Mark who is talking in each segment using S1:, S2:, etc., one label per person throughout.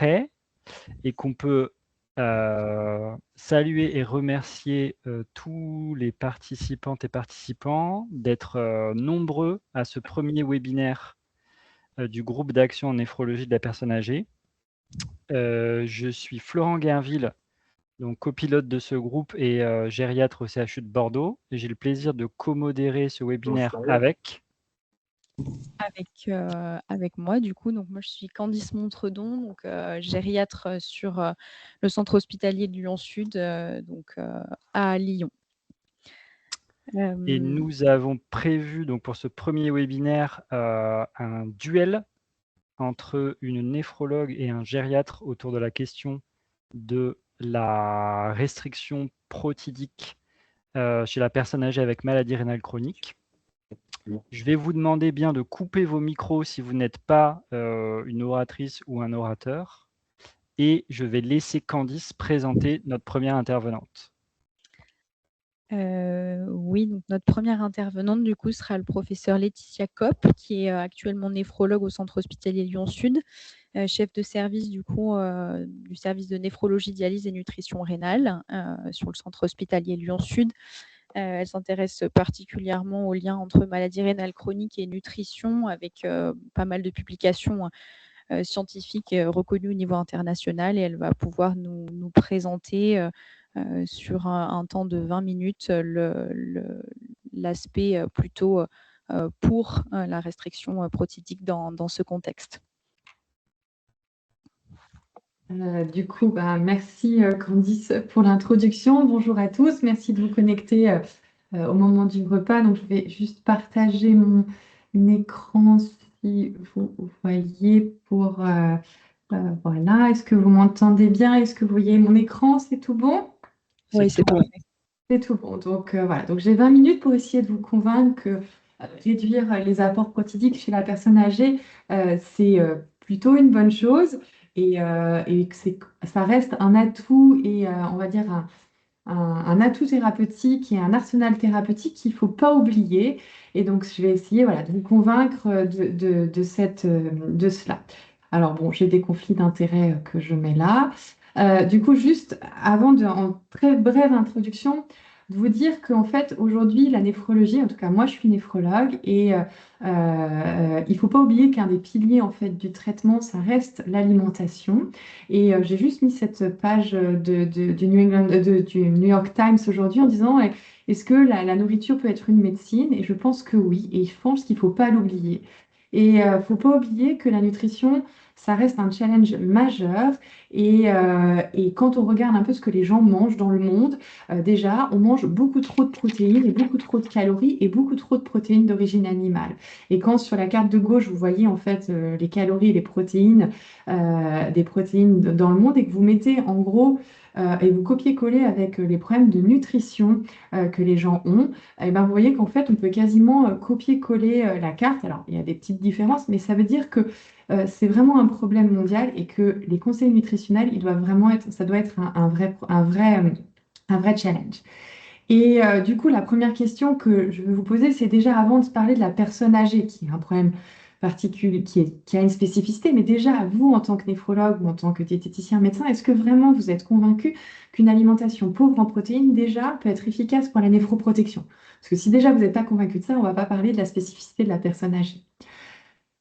S1: paix et qu'on peut saluer et remercier tous les participantes et participants d'être nombreux à ce premier webinaire du groupe d'action en néphrologie de la personne âgée. Je suis Florent Guerville, donc copilote de ce groupe et gériatre au CHU de Bordeaux. J'ai le plaisir de co-modérer ce webinaire avec
S2: moi, du coup. Donc, moi, je suis Candice Montredon, donc, gériatre sur le centre hospitalier de Lyon-Sud, à Lyon.
S1: Et nous avons prévu donc, pour ce premier webinaire un duel entre une néphrologue et un gériatre autour de la question de la restriction protidique chez la personne âgée avec maladie rénale chronique. Je vais vous demander bien de couper vos micros si vous n'êtes pas une oratrice ou un orateur. Et je vais laisser Candice présenter notre première intervenante.
S2: Oui, donc notre première intervenante, du coup, sera le professeur Laetitia Kopp, qui est actuellement néphrologue au centre hospitalier Lyon-Sud, chef de service, du coup, du service de néphrologie, dialyse et nutrition rénale sur le centre hospitalier Lyon-Sud. Elle s'intéresse particulièrement au lien entre maladie rénale chronique et nutrition, avec pas mal de publications scientifiques reconnues au niveau international, et elle va pouvoir nous présenter sur un temps de 20 minutes l'aspect plutôt pour la restriction protidique dans ce contexte.
S3: Du coup, merci Candice pour l'introduction. Bonjour à tous, merci de vous connecter au moment du repas. Donc, je vais juste partager mon écran si vous voyez pour... voilà, est-ce que vous m'entendez bien? Est-ce que vous voyez mon écran? C'est tout bon?
S2: Oui, c'est bon.
S3: C'est tout bon. Donc, voilà, donc j'ai 20 minutes pour essayer de vous convaincre que réduire les apports protidiques chez la personne âgée, c'est plutôt une bonne chose et que ça reste un atout et on va dire un atout thérapeutique et un arsenal thérapeutique qu'il ne faut pas oublier. Et donc, je vais essayer voilà, de vous convaincre de cela. Alors, bon, j'ai des conflits d'intérêts que je mets là. Du coup, juste avant en très brève introduction, de vous dire qu'en fait, aujourd'hui, la néphrologie, en tout cas, moi, je suis néphrologue et il ne faut pas oublier qu'un des piliers en fait, du traitement, ça reste l'alimentation. Et j'ai juste mis cette page du New York Times aujourd'hui en disant est-ce que la nourriture peut être une médecine? Et je pense que oui, et je pense qu'il ne faut pas l'oublier. Et il ne faut pas oublier que la nutrition, ça reste un challenge majeur. Et quand on regarde un peu ce que les gens mangent dans le monde, déjà, on mange beaucoup trop de protéines et beaucoup trop de calories et beaucoup trop de protéines d'origine animale. Et quand sur la carte de gauche, vous voyez en fait les calories et les protéines, des protéines dans le monde et que vous mettez en gros et vous copiez-collez avec les problèmes de nutrition que les gens ont, et ben, vous voyez qu'en fait, on peut quasiment copier-coller la carte. Alors, il y a des petites différences, mais ça veut dire que c'est vraiment un problème mondial et que les conseils nutritionnels, ça doit être un vrai challenge. Et du coup, la première question que je veux vous poser, c'est déjà avant de parler de la personne âgée, qui est un problème particulier, qui a une spécificité, mais déjà, vous, en tant que néphrologue ou en tant que diététicien médecin, est-ce que vraiment vous êtes convaincu qu'une alimentation pauvre en protéines, déjà, peut être efficace pour la néphroprotection? Parce que si déjà vous n'êtes pas convaincu de ça, on ne va pas parler de la spécificité de la personne âgée.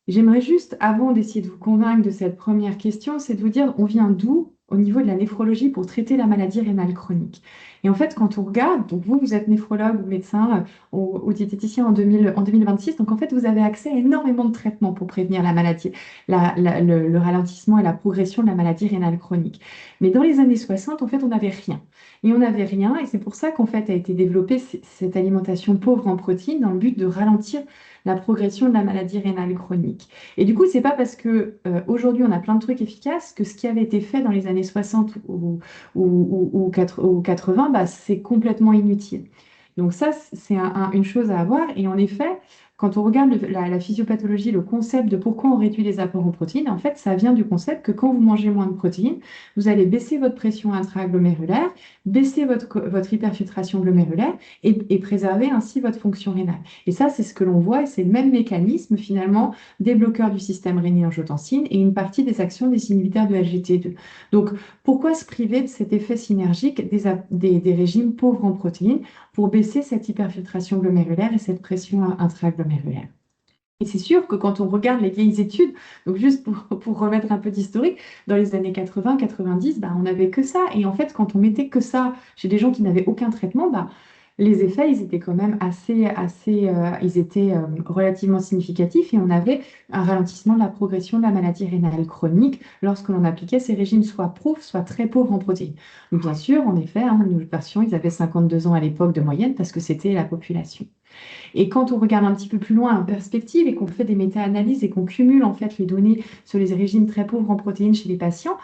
S3: J'aimerais juste, avant d'essayer de vous convaincre de cette première question, c'est de vous dire, on vient d'où au niveau de la néphrologie pour traiter la maladie rénale chronique? Et en fait, quand on regarde, donc vous êtes néphrologue ou médecin ou diététicien en 2026, donc en fait, vous avez accès à énormément de traitements pour prévenir la maladie, le ralentissement et la progression de la maladie rénale chronique. Mais dans les années 60, en fait, on n'avait rien. Et on n'avait rien, et c'est pour ça qu'en fait a été développée cette alimentation pauvre en protéines dans le but de ralentir la progression de la maladie rénale chronique. Et du coup, c'est pas parce que aujourd'hui on a plein de trucs efficaces que ce qui avait été fait dans les années 60 ou 80, c'est complètement inutile. Donc ça, c'est une chose à avoir. Et en effet, quand on regarde la physiopathologie, le concept de pourquoi on réduit les apports en protéines, en fait, ça vient du concept que quand vous mangez moins de protéines, vous allez baisser votre pression intraglomérulaire, baisser votre hyperfiltration glomérulaire et préserver ainsi votre fonction rénale. Et ça, c'est ce que l'on voit et c'est le même mécanisme finalement des bloqueurs du système rénine-angiotensine et une partie des actions des inhibiteurs de SGLT2. Donc, pourquoi se priver de cet effet synergique des régimes pauvres en protéines pour baisser cette hyperfiltration glomérulaire et cette pression intraglomérulaire? Et c'est sûr que quand on regarde les vieilles études, donc juste pour remettre un peu d'historique, dans les années 80-90, on n'avait que ça. Et en fait, quand on mettait que ça chez des gens qui n'avaient aucun traitement, les effets, ils étaient quand même ils étaient relativement significatifs et on avait un ralentissement de la progression de la maladie rénale chronique lorsque l'on appliquait ces régimes soit pauvres, soit très pauvres en protéines. Donc bien sûr, en effet, nos patients, ils avaient 52 ans à l'époque de moyenne parce que c'était la population. Et quand on regarde un petit peu plus loin en perspective et qu'on fait des méta-analyses et qu'on cumule en fait les données sur les régimes très pauvres en protéines chez les patients,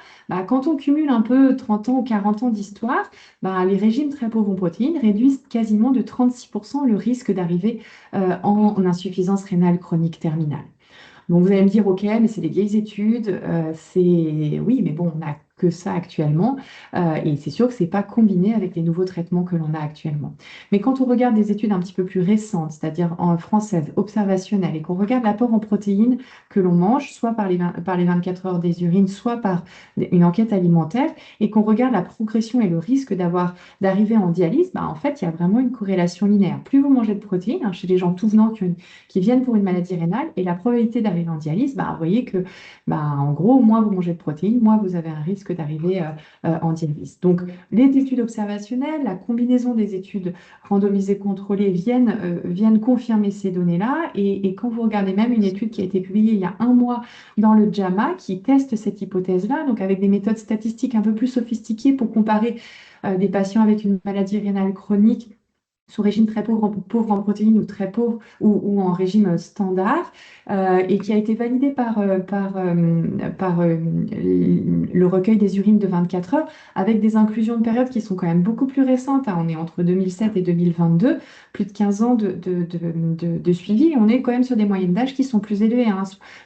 S3: quand on cumule un peu 30 ans ou 40 ans d'histoire, les régimes très pauvres en protéines réduisent quasiment de 36% le risque d'arriver en insuffisance rénale chronique terminale. Donc vous allez me dire, OK, mais c'est des vieilles études, oui, mais bon, on n'a que ça actuellement, et c'est sûr que ce n'est pas combiné avec les nouveaux traitements que l'on a actuellement. Mais quand on regarde des études un petit peu plus récentes, c'est-à-dire en française, observationnelles, et qu'on regarde l'apport en protéines que l'on mange, soit par les 24 heures des urines, soit par une enquête alimentaire, et qu'on regarde la progression et le risque d'arriver en dialyse, en fait, il y a vraiment une corrélation linéaire. Plus vous mangez de protéines, chez les gens tout venant qui viennent pour une maladie rénale, et la probabilité d'arriver en dialyse, vous voyez que, en gros, moins vous mangez de protéines, moins vous avez un risque d'arriver en dialyse. Donc, les études observationnelles, la combinaison des études randomisées contrôlées viennent confirmer ces données-là. Et quand vous regardez même une étude qui a été publiée il y a un mois dans le JAMA, qui teste cette hypothèse-là, donc avec des méthodes statistiques un peu plus sophistiquées pour comparer des patients avec une maladie rénale chronique sous régime très pauvre en protéines ou très pauvre ou en régime standard, et qui a été validé par le recueil des urines de 24 heures avec des inclusions de périodes qui sont quand même beaucoup plus récentes. On est entre 2007 et 2022, plus de 15 ans de suivi, et on est quand même sur des moyennes d'âge qui sont plus élevées,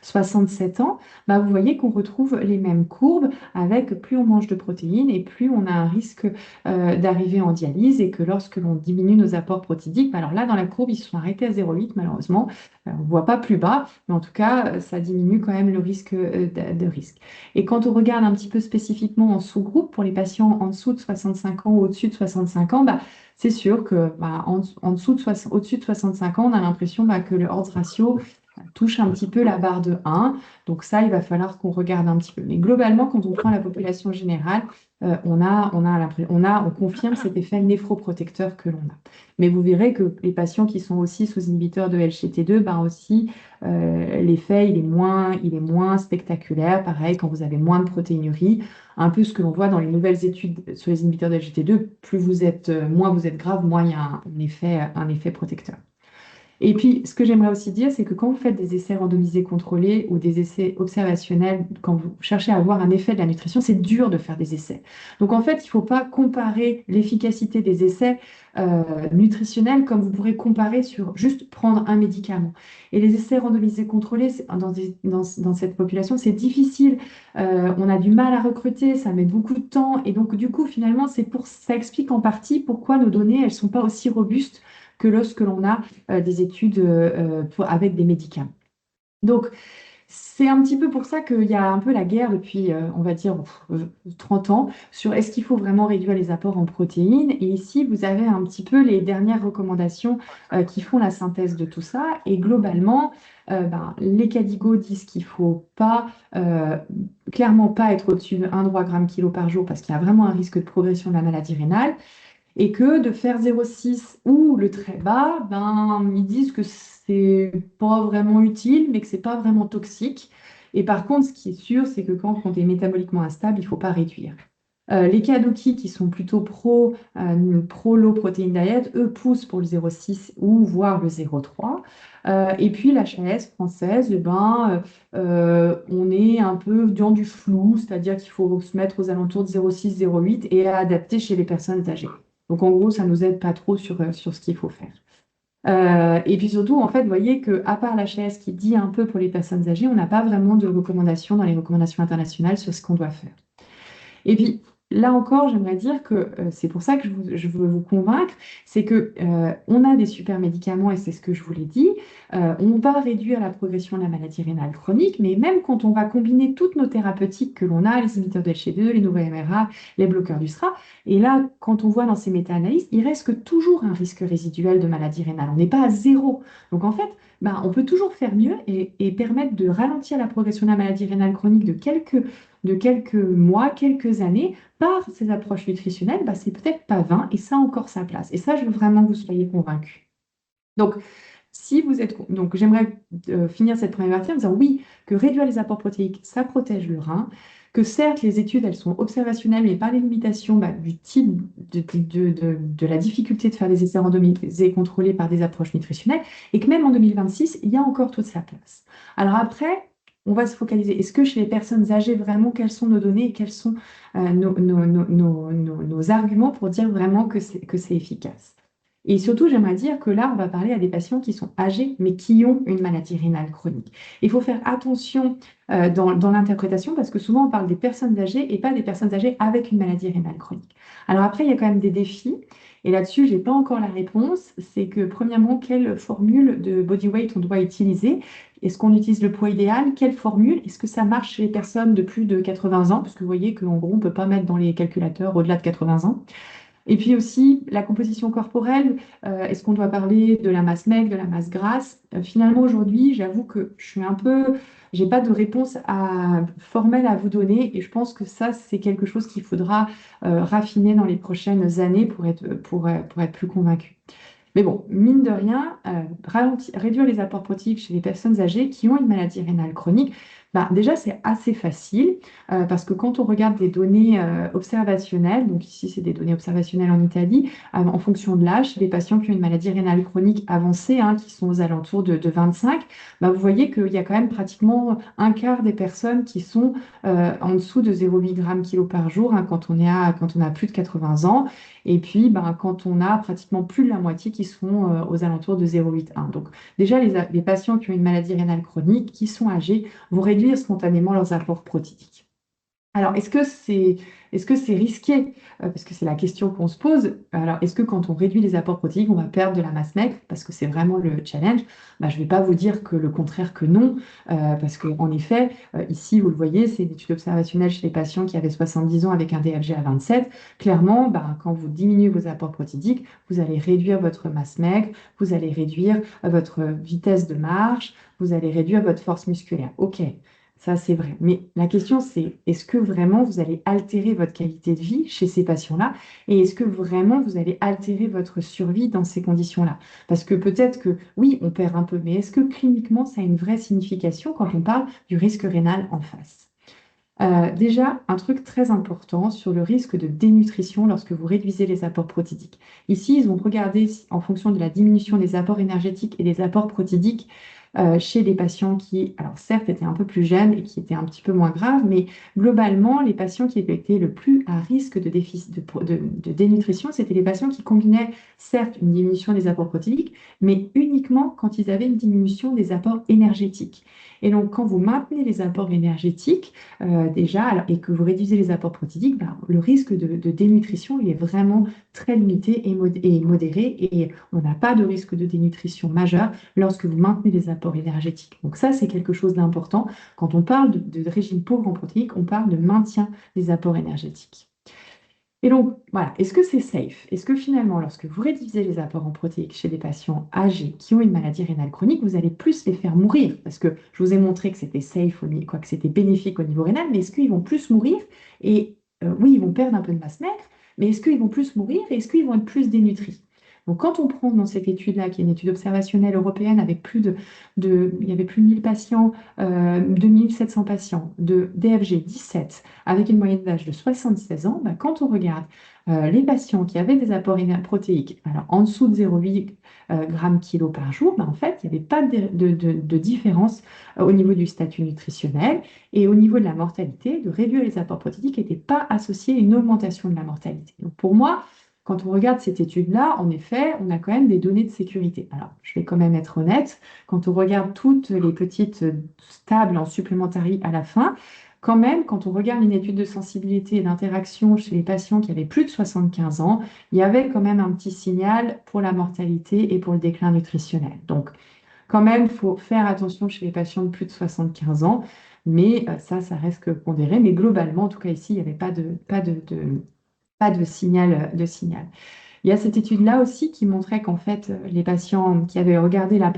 S3: 67 ans. Vous voyez qu'on retrouve les mêmes courbes avec plus on mange de protéines et plus on a un risque d'arriver en dialyse, et que lorsque l'on diminue nos apports protidiques, alors là, dans la courbe, ils se sont arrêtés à 0,8 malheureusement. On ne voit pas plus bas, mais en tout cas, ça diminue quand même le risque de risque. Et quand on regarde un petit peu spécifiquement en sous-groupe, pour les patients en dessous de 65 ans ou au-dessus de 65 ans, c'est sûr que au-dessus de 65 ans, on a l'impression que le odds ratio touche un petit peu la barre de 1. Donc ça, il va falloir qu'on regarde un petit peu. Mais globalement, quand on prend la population générale, on confirme cet effet néphroprotecteur que l'on a. Mais vous verrez que les patients qui sont aussi sous inhibiteurs de LGT2, aussi, l'effet, il est moins spectaculaire. Pareil, quand vous avez moins de protéinurie, un peu ce que l'on voit dans les nouvelles études sur les inhibiteurs de LGT2, moins vous êtes grave, moins il y a un effet protecteur. Et puis, ce que j'aimerais aussi dire, c'est que quand vous faites des essais randomisés contrôlés ou des essais observationnels, quand vous cherchez à avoir un effet de la nutrition, c'est dur de faire des essais. Donc, en fait, il ne faut pas comparer l'efficacité des essais nutritionnels comme vous pourrez comparer sur juste prendre un médicament. Et les essais randomisés contrôlés, dans cette population, c'est difficile. On a du mal à recruter, ça met beaucoup de temps. Et donc, du coup, finalement, ça explique en partie pourquoi nos données, elles ne sont pas aussi robustes que lorsque l'on a des études avec des médicaments. Donc, c'est un petit peu pour ça qu'il y a un peu la guerre depuis, on va dire, 30 ans sur est-ce qu'il faut vraiment réduire les apports en protéines. Et ici, vous avez un petit peu les dernières recommandations qui font la synthèse de tout ça. Et globalement, les CADIGO disent qu'il ne faut clairement pas être au-dessus de 1,3 g/kg par jour parce qu'il y a vraiment un risque de progression de la maladie rénale. Et que de faire 0,6 ou le très bas, ils disent que c'est pas vraiment utile, mais que c'est pas vraiment toxique. Et par contre, ce qui est sûr, c'est que quand on est métaboliquement instable, il faut pas réduire. Les Kadoki, qui sont plutôt pro low protein diet, eux poussent pour le 0,6 ou voire le 0,3. Et puis l'HAS française, on est un peu dans du flou, c'est-à-dire qu'il faut se mettre aux alentours de 0,6, 0,8 et à adapter chez les personnes âgées. Donc en gros, ça ne nous aide pas trop sur ce qu'il faut faire. Et puis surtout, en fait, vous voyez qu'à part l'HAS qui dit un peu pour les personnes âgées, on n'a pas vraiment de recommandations dans les recommandations internationales sur ce qu'on doit faire. Et puis, là encore, j'aimerais dire que c'est pour ça que je veux vous convaincre, c'est que on a des super médicaments, et c'est ce que je vous l'ai dit, on va réduire la progression de la maladie rénale chronique, mais même quand on va combiner toutes nos thérapeutiques que l'on a, les inhibiteurs de LH2, les nouveaux MRA, les bloqueurs du SRA, et là, quand on voit dans ces méta-analyses, il reste que toujours un risque résiduel de maladie rénale. On n'est pas à zéro. Donc en fait, ben, on peut toujours faire mieux et permettre de ralentir la progression de la maladie rénale chronique de quelques mois, quelques années, par ces approches nutritionnelles, bah, c'est peut-être pas vain et ça a encore sa place. Et ça, je veux vraiment que vous soyez convaincus. Donc, si vous êtes, donc j'aimerais finir cette première partie en disant oui, que réduire les apports protéiques, ça protège le rein, que certes, les études, elles sont observationnelles, mais par les limitations bah, du type de la difficulté de faire des essais randomisés contrôlés par des approches nutritionnelles, et que même en 2026, il y a encore toute sa place. Alors après, on va se focaliser. Est-ce que chez les personnes âgées, vraiment, quelles sont nos données et quels sont nos arguments pour dire vraiment que c'est efficace? Et surtout, j'aimerais dire que là, on va parler à des patients qui sont âgés, mais qui ont une maladie rénale chronique. Il faut faire attention dans l'interprétation parce que souvent, on parle des personnes âgées et pas des personnes âgées avec une maladie rénale chronique. Alors après, il y a quand même des défis. Et là-dessus, je n'ai pas encore la réponse. C'est que, premièrement, quelle formule de body weight on doit utiliser? Est-ce qu'on utilise le poids idéal? Quelle formule? Est-ce que ça marche chez les personnes de plus de 80 ans? Parce que vous voyez qu'en gros, on ne peut pas mettre dans les calculateurs au-delà de 80 ans. Et puis aussi, la composition corporelle, est-ce qu'on doit parler de la masse maigre, de la masse grasse? Finalement, aujourd'hui, j'avoue que j'ai pas de réponse formelle à vous donner et je pense que ça, c'est quelque chose qu'il faudra raffiner dans les prochaines années pour être plus convaincu. Mais bon, mine de rien, réduire les apports protéiques chez les personnes âgées qui ont une maladie rénale chronique, bah, déjà c'est assez facile parce que quand on regarde des données observationnelles, donc ici c'est des données observationnelles en Italie, en fonction de l'âge, chez les patients qui ont une maladie rénale chronique avancée, hein, qui sont aux alentours de 25, bah, vous voyez qu'il y a quand même pratiquement un quart des personnes qui sont en dessous de 0,8 g/kg par jour hein, quand on a plus de 80 ans. Et puis, ben, quand on a pratiquement plus de la moitié qui sont aux alentours de 0,81. Donc, déjà, les patients qui ont une maladie rénale chronique, qui sont âgés, vont réduire spontanément leurs apports protéiques. Alors, est-ce que c'est risqué? Parce que c'est la question qu'on se pose. Alors, est-ce que quand on réduit les apports protéiques, on va perdre de la masse maigre? Parce que c'est vraiment le challenge. Bah, je ne vais pas vous dire que le contraire que non, parce qu'en effet, ici, vous le voyez, c'est une étude observationnelle chez les patients qui avaient 70 ans avec un DFG à 27. Clairement, bah, quand vous diminuez vos apports protéiques, vous allez réduire votre masse maigre, vous allez réduire votre vitesse de marche, vous allez réduire votre force musculaire. OK. Ça, c'est vrai. Mais la question, c'est est-ce que vraiment vous allez altérer votre qualité de vie chez ces patients-là? Et est-ce que vraiment vous allez altérer votre survie dans ces conditions-là? Parce que peut-être que oui, on perd un peu, mais est-ce que cliniquement, ça a une vraie signification quand on parle du risque rénal en face? Déjà, un truc très important sur le risque de dénutrition lorsque vous réduisez les apports protéiques. Ici, ils ont regardé en fonction de la diminution des apports énergétiques et des apports protéiques chez des patients qui, alors certes, étaient un peu plus jeunes et qui étaient un petit peu moins graves, mais globalement, les patients qui étaient le plus à risque de déficit de dénutrition, c'était les patients qui combinaient certes une diminution des apports protéiques, mais uniquement quand ils avaient une diminution des apports énergétiques. Et donc, quand vous maintenez les apports énergétiques, déjà, et que vous réduisez les apports protéiques, ben, le risque de dénutrition, il est vraiment très limité et modéré, et on n'a pas de risque de dénutrition majeure lorsque vous maintenez les apports énergétiques. Donc ça, c'est quelque chose d'important. Quand on parle de régime pauvre en protéines, on parle de maintien des apports énergétiques. Et donc, voilà, est-ce que c'est safe? Est-ce que finalement, lorsque vous réduisez les apports en protéines chez des patients âgés qui ont une maladie rénale chronique, vous allez plus les faire mourir? Parce que je vous ai montré que c'était safe, que c'était bénéfique au niveau rénal, mais est-ce qu'ils vont plus mourir? Et oui, ils vont perdre un peu de masse maigre, mais est-ce qu'ils vont plus mourir et est-ce qu'ils vont être plus dénutris? Donc, quand on prend dans cette étude-là, qui est une étude observationnelle européenne avec il y avait plus de 1000 patients, 2700 patients de DFG 17, avec une moyenne d'âge de 76 ans, bah, quand on regarde les patients qui avaient des apports protéiques alors, en dessous de 0,8 g/kg par jour, bah, en fait, il n'y avait pas de différence au niveau du statut nutritionnel et au niveau de la mortalité. De réduire les apports protéiques n'était pas associé à une augmentation de la mortalité. Donc, pour moi, quand on regarde cette étude-là, en effet, on a quand même des données de sécurité. Alors, je vais quand même être honnête, quand on regarde toutes les petites tables en supplémentaire à la fin, quand même, quand on regarde une étude de sensibilité et d'interaction chez les patients qui avaient plus de 75 ans, il y avait quand même un petit signal pour la mortalité et pour le déclin nutritionnel. Donc, quand même, il faut faire attention chez les patients de plus de 75 ans, mais ça reste que pondéré. Mais globalement, en tout cas ici, il n'y avait pas de signal. Il y a cette étude-là aussi qui montrait qu'en fait, les patients qui avaient regardé la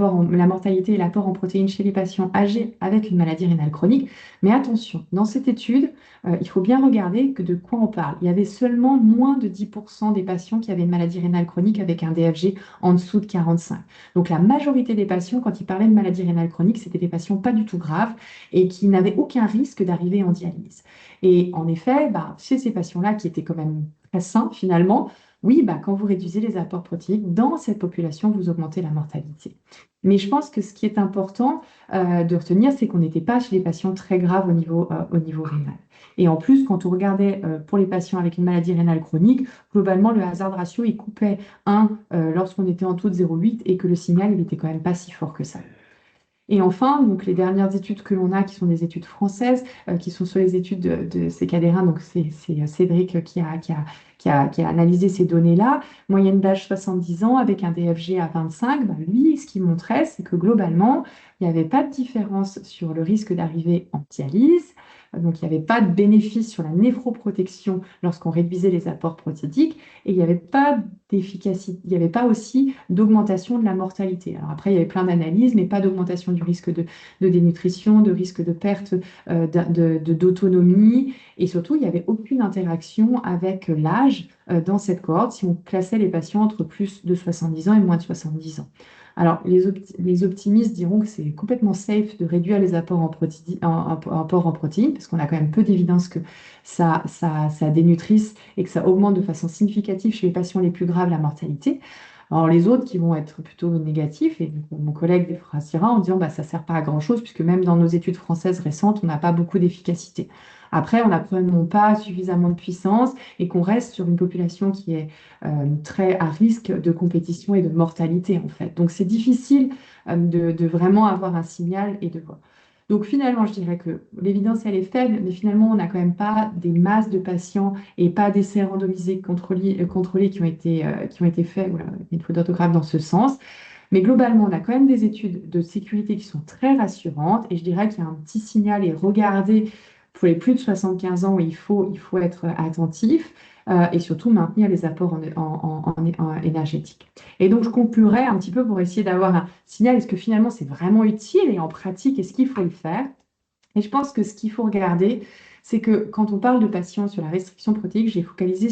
S3: mortalité et l'apport en protéines chez les patients âgés avec une maladie rénale chronique. Mais attention, dans cette étude, il faut bien regarder de quoi on parle. Il y avait seulement moins de 10% des patients qui avaient une maladie rénale chronique avec un DFG en dessous de 45. Donc la majorité des patients, quand ils parlaient de maladie rénale chronique, c'était des patients pas du tout graves et qui n'avaient aucun risque d'arriver en dialyse. Et en effet, chez ces patients-là qui étaient quand même très sains finalement, oui, quand vous réduisez les apports protéiques, dans cette population, vous augmentez la mortalité. Mais je pense que ce qui est important de retenir, c'est qu'on n'était pas chez les patients très graves au niveau rénal. Et en plus, quand on regardait pour les patients avec une maladie rénale chronique, globalement, le hazard ratio, il coupait 1 lorsqu'on était en dessous de 0,8 et que le signal, il n'était quand même pas si fort que ça. Et enfin, donc les dernières études que l'on a, qui sont des études françaises, qui sont sur les études de Cécadérin, donc c'est Cédric qui a analysé ces données-là, moyenne d'âge 70 ans avec un DFG à 25, lui, ce qu'il montrait, c'est que globalement, il n'y avait pas de différence sur le risque d'arriver en dialyse, donc il n'y avait pas de bénéfice sur la néphroprotection lorsqu'on réduisait les apports protéiques, et il n'y avait pas d'efficacité, il n'y avait pas aussi d'augmentation de la mortalité. Alors après, il y avait plein d'analyses, mais pas d'augmentation du risque de dénutrition, de risque de perte d'autonomie, et surtout, il n'y avait aucune interaction avec l'âge dans cette cohorte si on classait les patients entre plus de 70 ans et moins de 70 ans. Alors, les optimistes diront que c'est complètement safe de réduire les apports en protéines, parce qu'on a quand même peu d'évidence que ça dénutrisse et que ça augmente de façon significative chez les patients les plus graves la mortalité. Alors, les autres qui vont être plutôt négatifs, et mon collègue défera en disant ça ne sert pas à grand-chose, puisque même dans nos études françaises récentes, on n'a pas beaucoup d'efficacité. Après, on n'a probablement pas suffisamment de puissance et qu'on reste sur une population qui est très à risque de compétition et de mortalité, en fait. Donc, c'est difficile de vraiment avoir un signal et de voir. Donc, finalement, je dirais que l'évidence, elle est faible, mais finalement, on n'a quand même pas des masses de patients et pas d'essais randomisés contrôlés qui ont été faits, voilà, une faute d'orthographe dans ce sens. Mais globalement, on a quand même des études de sécurité qui sont très rassurantes et je dirais qu'il y a un petit signal et regardez pour les plus de 75 ans où il faut être attentif et surtout maintenir les apports énergétiques. Et donc, je conclurai un petit peu pour essayer d'avoir un signal. Est-ce que finalement, c'est vraiment utile et en pratique, est-ce qu'il faut le faire? Et je pense que ce qu'il faut regarder, c'est que quand on parle de patients sur la restriction protéique, j'ai focalisé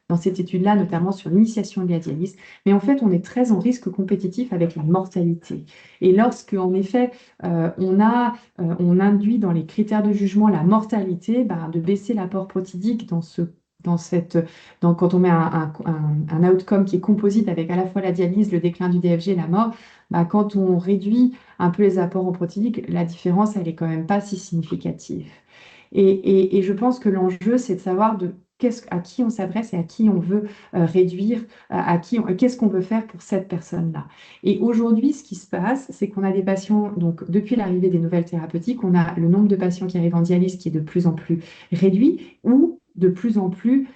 S3: dans cette étude-là, notamment sur l'initiation de la dialyse, mais en fait, on est très en risque compétitif avec la mortalité. Et lorsque, en effet, on induit dans les critères de jugement la mortalité, de baisser l'apport protéique quand on met un outcome qui est composite avec à la fois la dialyse, le déclin du DFG et la mort, quand on réduit un peu les apports en protéiques, la différence, elle est quand même pas si significative. Et je pense que l'enjeu, c'est de savoir à qui on s'adresse et à qui on veut réduire, qu'est-ce qu'on veut faire pour cette personne-là. Et aujourd'hui, ce qui se passe, c'est qu'on a des patients, donc depuis l'arrivée des nouvelles thérapeutiques, on a le nombre de patients qui arrivent en dialyse qui est de plus en plus réduit ou de plus en plus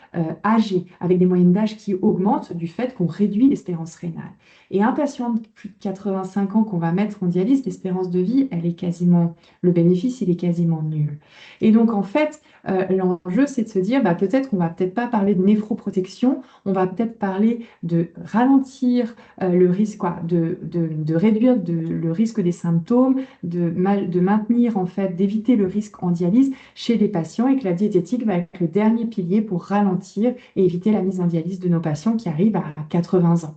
S3: âgés, avec des moyennes d'âge qui augmentent du fait qu'on réduit l'espérance rénale. Et un patient de plus de 85 ans qu'on va mettre en dialyse, l'espérance de vie, le bénéfice, il est quasiment nul. Et donc, en fait, l'enjeu, c'est de se dire, peut-être qu'on va peut-être pas parler de néphroprotection, on va peut-être parler de ralentir le risque, de réduire le risque des symptômes, de maintenir, en fait, d'éviter le risque en dialyse chez les patients et que la diététique va être le dernier pilier pour ralentir et éviter la mise en dialyse de nos patients qui arrivent à 80 ans.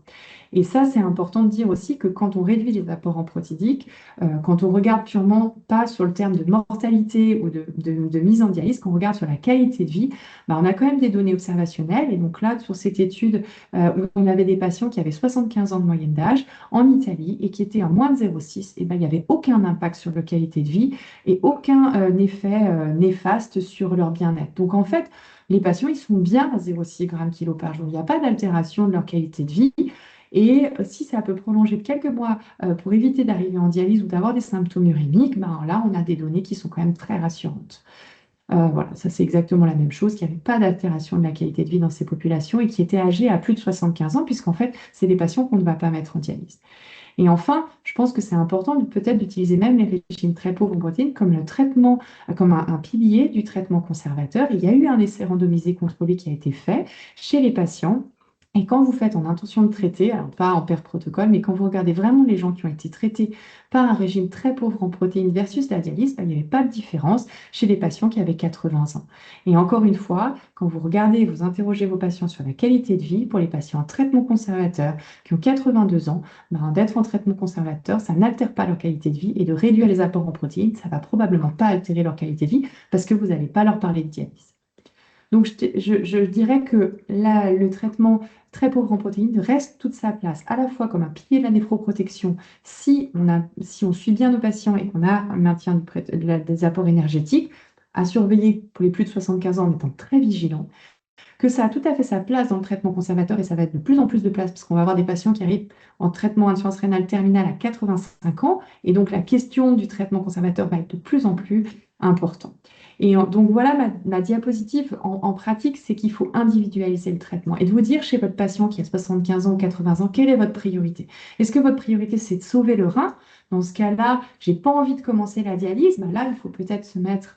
S3: Et ça, c'est important de dire aussi que quand on réduit les apports en protéiques, quand on regarde purement pas sur le terme de mortalité ou de mise en dialyse, quand on regarde sur la qualité de vie, on a quand même des données observationnelles. Et donc là, sur cette étude, où on avait des patients qui avaient 75 ans de moyenne d'âge en Italie et qui étaient en moins de 0,6, et il n'y avait aucun impact sur leur qualité de vie et aucun effet néfaste sur leur bien-être. Donc en fait, les patients, ils sont bien à 0,6 g/kg par jour. Il n'y a pas d'altération de leur qualité de vie. Et si ça peut prolonger de quelques mois pour éviter d'arriver en dialyse ou d'avoir des symptômes urémiques, là, on a des données qui sont quand même très rassurantes. Voilà, ça c'est exactement la même chose, qu'il n'y avait pas d'altération de la qualité de vie dans ces populations et qui étaient âgées à plus de 75 ans, puisqu'en fait, c'est des patients qu'on ne va pas mettre en dialyse. Et enfin, je pense que c'est important peut-être d'utiliser même les régimes très pauvres en protéines comme le traitement, comme un pilier du traitement conservateur. Il y a eu un essai randomisé contrôlé qui a été fait chez les patients. Et quand vous faites en intention de traiter, alors pas en per protocole, mais quand vous regardez vraiment les gens qui ont été traités par un régime très pauvre en protéines versus la dialyse, il n'y avait pas de différence chez les patients qui avaient 80 ans. Et encore une fois, quand vous regardez, vous interrogez vos patients sur la qualité de vie, pour les patients en traitement conservateur qui ont 82 ans, d'être en traitement conservateur, ça n'altère pas leur qualité de vie, et de réduire les apports en protéines, ça va probablement pas altérer leur qualité de vie parce que vous n'allez pas leur parler de dialyse. Donc, je dirais que là, le traitement très pauvre en protéines reste toute sa place, à la fois comme un pilier de la néphroprotection, si on suit bien nos patients et qu'on a un maintien des apports énergétiques, à surveiller pour les plus de 75 ans en étant très vigilant, que ça a tout à fait sa place dans le traitement conservateur et ça va être de plus en plus de place parce qu'on va avoir des patients qui arrivent en traitement insuffisance rénale terminale à 85 ans et donc la question du traitement conservateur va être de plus en plus importante. Et donc voilà ma diapositive en pratique, c'est qu'il faut individualiser le traitement et de vous dire chez votre patient qui a 75 ans ou 80 ans, quelle est votre priorité? Est-ce que votre priorité c'est de sauver le rein? Dans ce cas-là, j'ai pas envie de commencer la dialyse, là il faut peut-être se mettre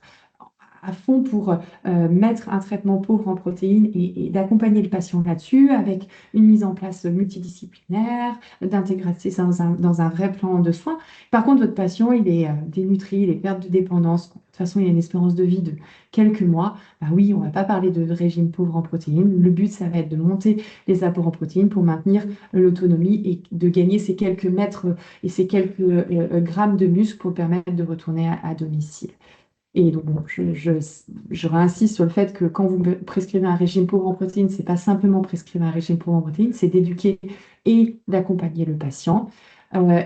S3: à fond pour mettre un traitement pauvre en protéines et d'accompagner le patient là-dessus avec une mise en place multidisciplinaire, d'intégrer ça dans un vrai plan de soins. Par contre, votre patient, il est dénutri, il est perte de dépendance. De toute façon, il a une espérance de vie de quelques mois. Oui, on ne va pas parler de régime pauvre en protéines. Le but, ça va être de monter les apports en protéines pour maintenir l'autonomie et de gagner ces quelques mètres et ces quelques grammes de muscle pour permettre de retourner à domicile. Et donc, je réinsiste sur le fait que quand vous prescrivez un régime pauvre en protéines, ce n'est pas simplement prescrire un régime pauvre en protéines, c'est d'éduquer et d'accompagner le patient.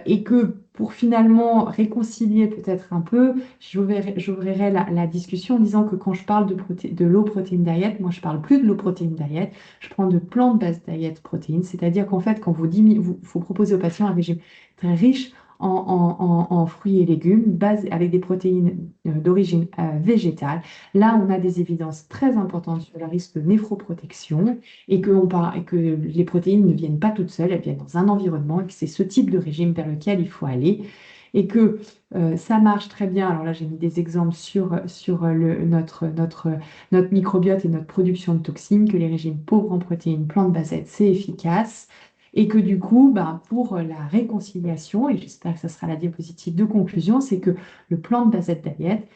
S3: Et que pour finalement réconcilier peut-être un peu, j'ouvrirai la discussion en disant que quand je parle de low protein diet, moi je parle plus de low protein diet, je prends de plant-based diet protéines, c'est-à-dire qu'en fait, quand vous proposez au patient un régime très riche en fruits et légumes, avec des protéines d'origine végétale. Là, on a des évidences très importantes sur le risque de néphroprotection et que les protéines ne viennent pas toutes seules, elles viennent dans un environnement et que c'est ce type de régime vers lequel il faut aller et que ça marche très bien. Alors là, j'ai mis des exemples sur notre microbiote et notre production de toxines, que les régimes pauvres en protéines, plant-based, c'est efficace. Et que du coup, pour la réconciliation, et j'espère que ce sera la diapositive de conclusion, c'est que le plant-based diet,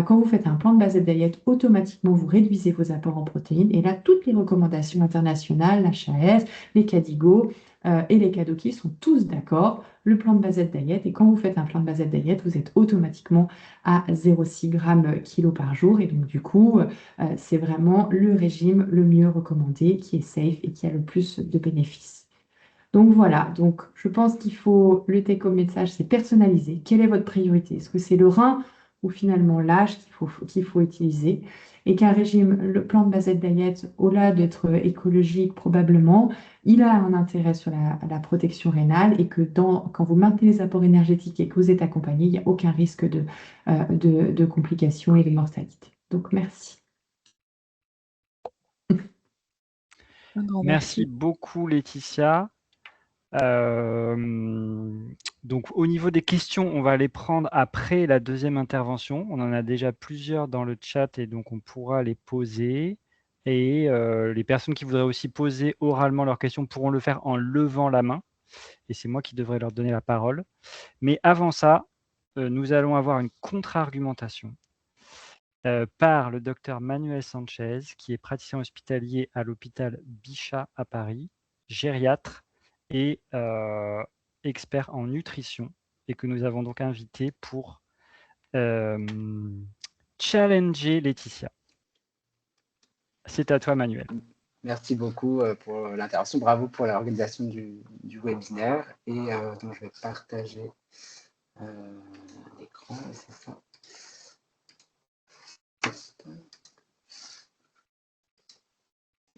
S3: quand vous faites un plant-based diet, automatiquement, vous réduisez vos apports en protéines. Et là, toutes les recommandations internationales, l'HAS, les KDIGO et les KDOQI sont tous d'accord. Le plant-based diet, et quand vous faites un plant-based diet, vous êtes automatiquement à 0,6 g/kg par jour. Et donc, du coup, c'est vraiment le régime le mieux recommandé, qui est safe et qui a le plus de bénéfices. Donc voilà, donc je pense qu'il faut, le take-home message, c'est personnaliser. Quelle est votre priorité? Est-ce que c'est le rein ou finalement l'âge qu'il faut utiliser? Et qu'un régime, le plant-based diet, au-delà d'être écologique probablement, il a un intérêt sur la protection rénale et que quand vous maintenez les apports énergétiques et que vous êtes accompagné, il n'y a aucun risque de complications et de mortalité. Donc merci.
S2: Un grand
S1: Merci
S2: merci.
S1: beaucoup, Laetitia. Donc, au niveau des questions, on va les prendre après la deuxième intervention. On en a déjà plusieurs dans le chat et donc on pourra les poser. Et les personnes qui voudraient aussi poser oralement leurs questions pourront le faire en levant la main. Et c'est moi qui devrais leur donner la parole. Mais avant ça, nous allons avoir une contre-argumentation par le docteur Manuel Sanchez, qui est praticien hospitalier à l'hôpital Bichat à Paris, gériatre et expert en nutrition, et que nous avons donc invité pour challenger Laetitia. C'est à toi, Manuel.
S4: Merci beaucoup pour l'intervention. Bravo pour l'organisation du webinaire. Et donc, je vais partager l'écran. C'est ça.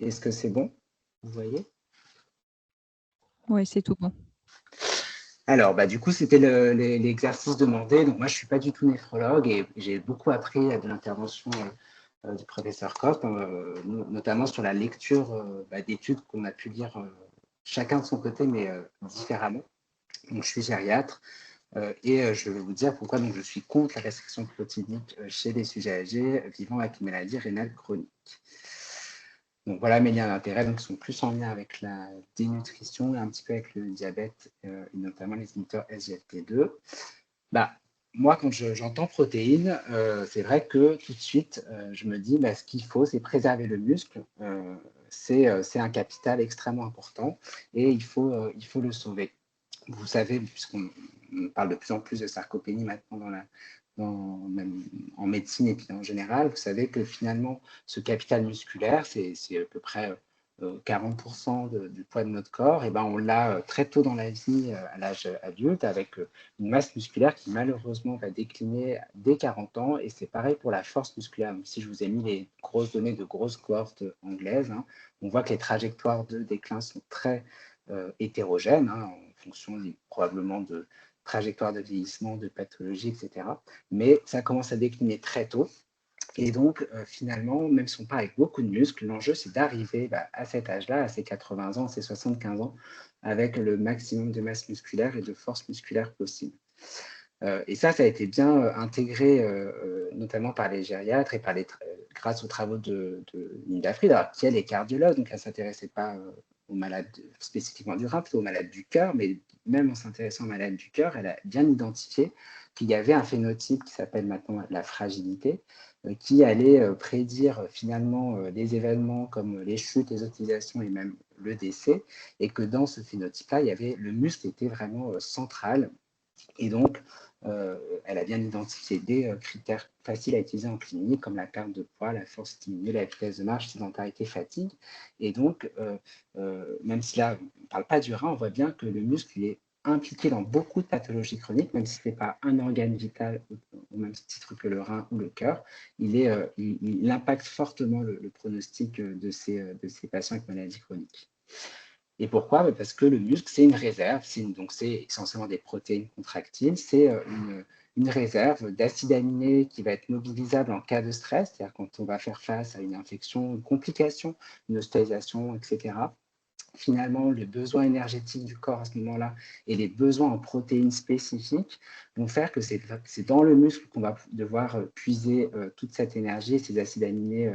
S4: Est-ce que c'est bon? Vous voyez?
S2: Oui, c'est tout bon.
S4: Alors, du coup, c'était l'exercice demandé. Donc, moi, je ne suis pas du tout néphrologue et j'ai beaucoup appris de l'intervention du professeur Kopp, notamment sur la lecture d'études qu'on a pu lire chacun de son côté, mais différemment. Donc, je suis gériatre et je vais vous dire pourquoi donc, je suis contre la restriction protidique chez les sujets âgés vivant avec une maladie rénale chronique. Donc voilà mes liens d'intérêt, donc sont plus en lien avec la dénutrition et un petit peu avec le diabète, et notamment les inhibiteurs SGLT2. Moi, quand j'entends protéines, c'est vrai que tout de suite, je me dis, ce qu'il faut, c'est préserver le muscle. C'est un capital extrêmement important et il faut le sauver. Vous savez, puisqu'on parle de plus en plus de sarcopénie maintenant même en médecine et puis en général, vous savez que finalement, ce capital musculaire, c'est à peu près 40% du poids de notre corps, et on l'a très tôt dans la vie, à l'âge adulte, avec une masse musculaire qui malheureusement va décliner dès 40 ans, et c'est pareil pour la force musculaire. Donc, si je vous ai mis les grosses données de grosses cohortes anglaises, on voit que les trajectoires de déclin sont très hétérogènes, en fonction probablement de trajectoire de vieillissement, de pathologie, etc. Mais ça commence à décliner très tôt. Et donc, finalement, même si on part avec beaucoup de muscles, l'enjeu, c'est d'arriver à cet âge-là, à ces 80 ans, à ces 75 ans, avec le maximum de masse musculaire et de force musculaire possible. Et ça a été bien intégré, notamment par les gériatres et grâce aux travaux de Linda Fried, qui elle est cardiologue, donc elle ne s'intéressait pas aux malades spécifiquement du rein, plutôt aux malades du cœur, mais même en s'intéressant aux malades du cœur, elle a bien identifié qu'il y avait un phénotype qui s'appelle maintenant la fragilité, qui allait prédire finalement les événements comme les chutes, les hospitalisations et même le décès, et que dans ce phénotype-là, le muscle était vraiment central. Et donc, elle a bien identifié des critères faciles à utiliser en clinique, comme la perte de poids, la force diminuée, la vitesse de marche, sédentarité, fatigue. Et donc, même si là, on ne parle pas du rein, on voit bien que le muscle est impliqué dans beaucoup de pathologies chroniques, même si ce n'est pas un organe vital au même titre que le rein ou le cœur. Il impacte fortement le pronostic de ces patients avec maladies chroniques. Et pourquoi? Parce que le muscle, c'est une réserve, donc c'est essentiellement des protéines contractiles, c'est une réserve d'acides aminés qui va être mobilisable en cas de stress, c'est-à-dire quand on va faire face à une infection, une complication, une hospitalisation, etc. Finalement, le besoin énergétique du corps à ce moment-là et les besoins en protéines spécifiques vont faire que c'est dans le muscle qu'on va devoir puiser toute cette énergie et ces acides aminés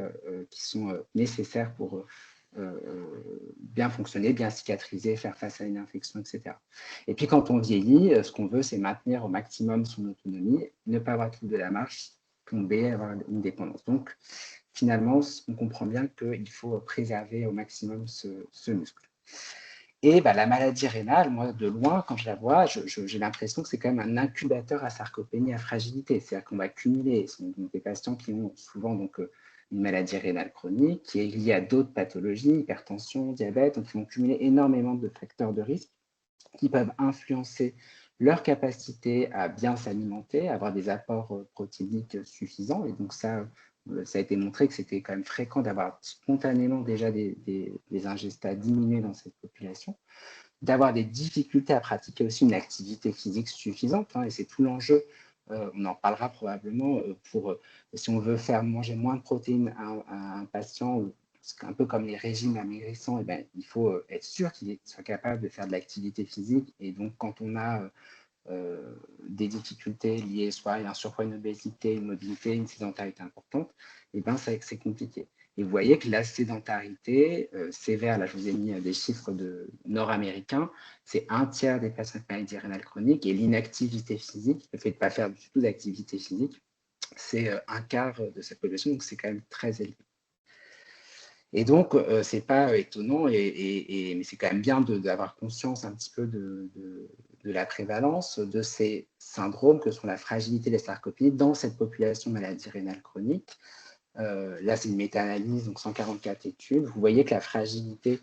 S4: qui sont nécessaires pour bien fonctionner, bien cicatriser, faire face à une infection, etc. Et puis quand on vieillit, ce qu'on veut, c'est maintenir au maximum son autonomie, ne pas avoir de trouble de la marche, tomber, avoir une dépendance. Donc, finalement, on comprend bien qu'il faut préserver au maximum ce muscle. Et la maladie rénale, moi, de loin, quand je la vois, j'ai l'impression que c'est quand même un incubateur à sarcopénie, à fragilité. C'est-à-dire qu'on va cumuler, ce sont des patients qui ont souvent une maladie rénale chronique, qui est liée à d'autres pathologies, hypertension, diabète, donc ils vont cumuler énormément de facteurs de risque qui peuvent influencer leur capacité à bien s'alimenter, avoir des apports protéiques suffisants. Et donc ça a été montré que c'était quand même fréquent d'avoir spontanément déjà des ingestats diminués dans cette population, d'avoir des difficultés à pratiquer aussi une activité physique suffisante, et c'est tout l'enjeu. On en parlera probablement si on veut faire manger moins de protéines à un patient, un peu comme les régimes amaigrissants, il faut être sûr qu'il soit capable de faire de l'activité physique. Et donc, quand on a des difficultés liées soit à un surpoids, une obésité, une mobilité, une sédentarité importante, c'est compliqué. Et vous voyez que la sédentarité sévère, là je vous ai mis des chiffres nord-américains, c'est 1/3 des patients avec maladie rénale chronique, et l'inactivité physique, le fait de ne pas faire du tout d'activité physique, c'est 1/4 de cette population, donc c'est quand même très élevé. Et donc, ce n'est pas étonnant, mais c'est quand même bien d'avoir conscience un petit peu de la prévalence de ces syndromes que sont la fragilité et les sarcopénies dans cette population maladie rénale chronique. là, c'est une méta-analyse, donc 144 études. Vous voyez que la fragilité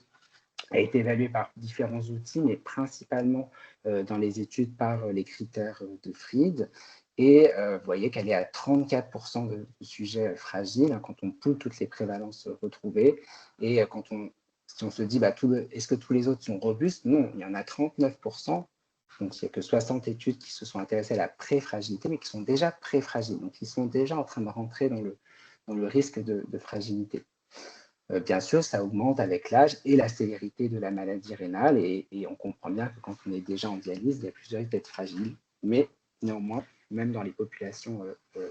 S4: a été évaluée par différents outils, mais principalement dans les études par les critères de Fried. Et vous voyez qu'elle est à 34% de sujets fragiles, hein, quand on poule toutes les prévalences retrouvées. Et si on se dit, est-ce que tous les autres sont robustes? Non, il y en a 39%. Donc, il n'y a que 60 études qui se sont intéressées à la pré-fragilité, mais qui sont déjà pré-fragiles. Donc, ils sont déjà en train de rentrer dans le risque de fragilité. Bien sûr, ça augmente avec l'âge et la sévérité de la maladie rénale. Et on comprend bien que quand on est déjà en dialyse, il y a plus de risques d'être fragile. Mais néanmoins, même dans les populations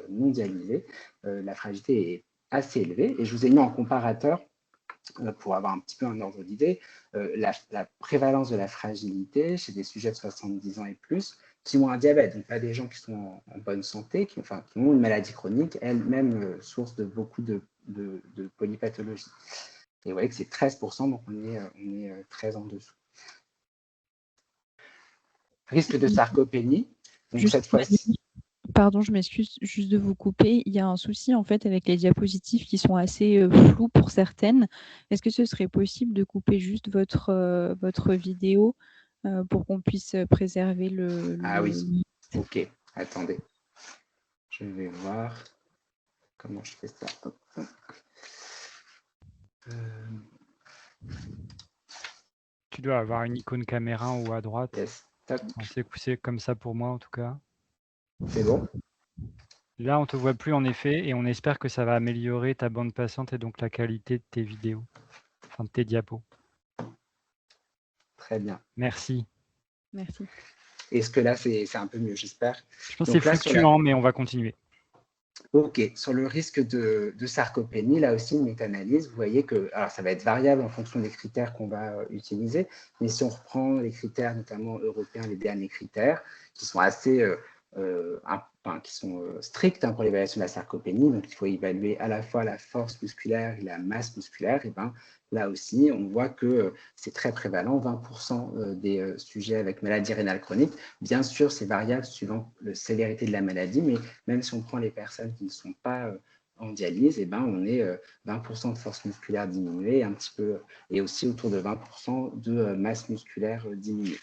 S4: non dialysées, la fragilité est assez élevée. Et je vous ai mis en comparateur, pour avoir un petit peu un ordre d'idée, la prévalence de la fragilité chez des sujets de 70 ans et plus qui ont un diabète, donc pas des gens qui sont en bonne santé, qui ont une maladie chronique, elle-même source de beaucoup de polypathologie. Et vous voyez que c'est 13%, donc on est très en dessous. Risque de sarcopénie, donc cette fois-ci.
S2: Pardon, je m'excuse juste de vous couper. Il y a un souci en fait avec les diapositives qui sont assez floues pour certaines. Est-ce que ce serait possible de couper juste votre vidéo pour qu'on puisse préserver
S4: Ah oui, ok, attendez. Je vais voir comment je fais ça.
S1: Tu dois avoir une icône caméra en haut à droite.
S4: Yes.
S1: C'est comme ça pour moi en tout cas.
S4: C'est bon?
S1: Là, on ne te voit plus en effet et on espère que ça va améliorer ta bande passante et donc la qualité de tes vidéos, enfin de tes diapos.
S4: Très bien.
S1: Merci.
S2: Merci.
S4: Est-ce que là, c'est un peu mieux, j'espère?
S1: Je pense que c'est fluctuant, mais on va continuer.
S4: Ok, sur le risque de sarcopénie, là aussi, une méta-analyse, vous voyez que, alors ça va être variable en fonction des critères qu'on va utiliser, mais si on reprend les critères, notamment européens, les derniers critères, qui sont assez stricts pour l'évaluation de la sarcopénie, donc il faut évaluer à la fois la force musculaire et la masse musculaire, et là aussi, on voit que c'est très prévalent, 20% des sujets avec maladie rénale chronique. Bien sûr, c'est variable suivant la sévérité de la maladie, mais même si on prend les personnes qui ne sont pas en dialyse, on est 20% de force musculaire diminuée, un petit peu, et aussi autour de 20% de masse musculaire diminuée.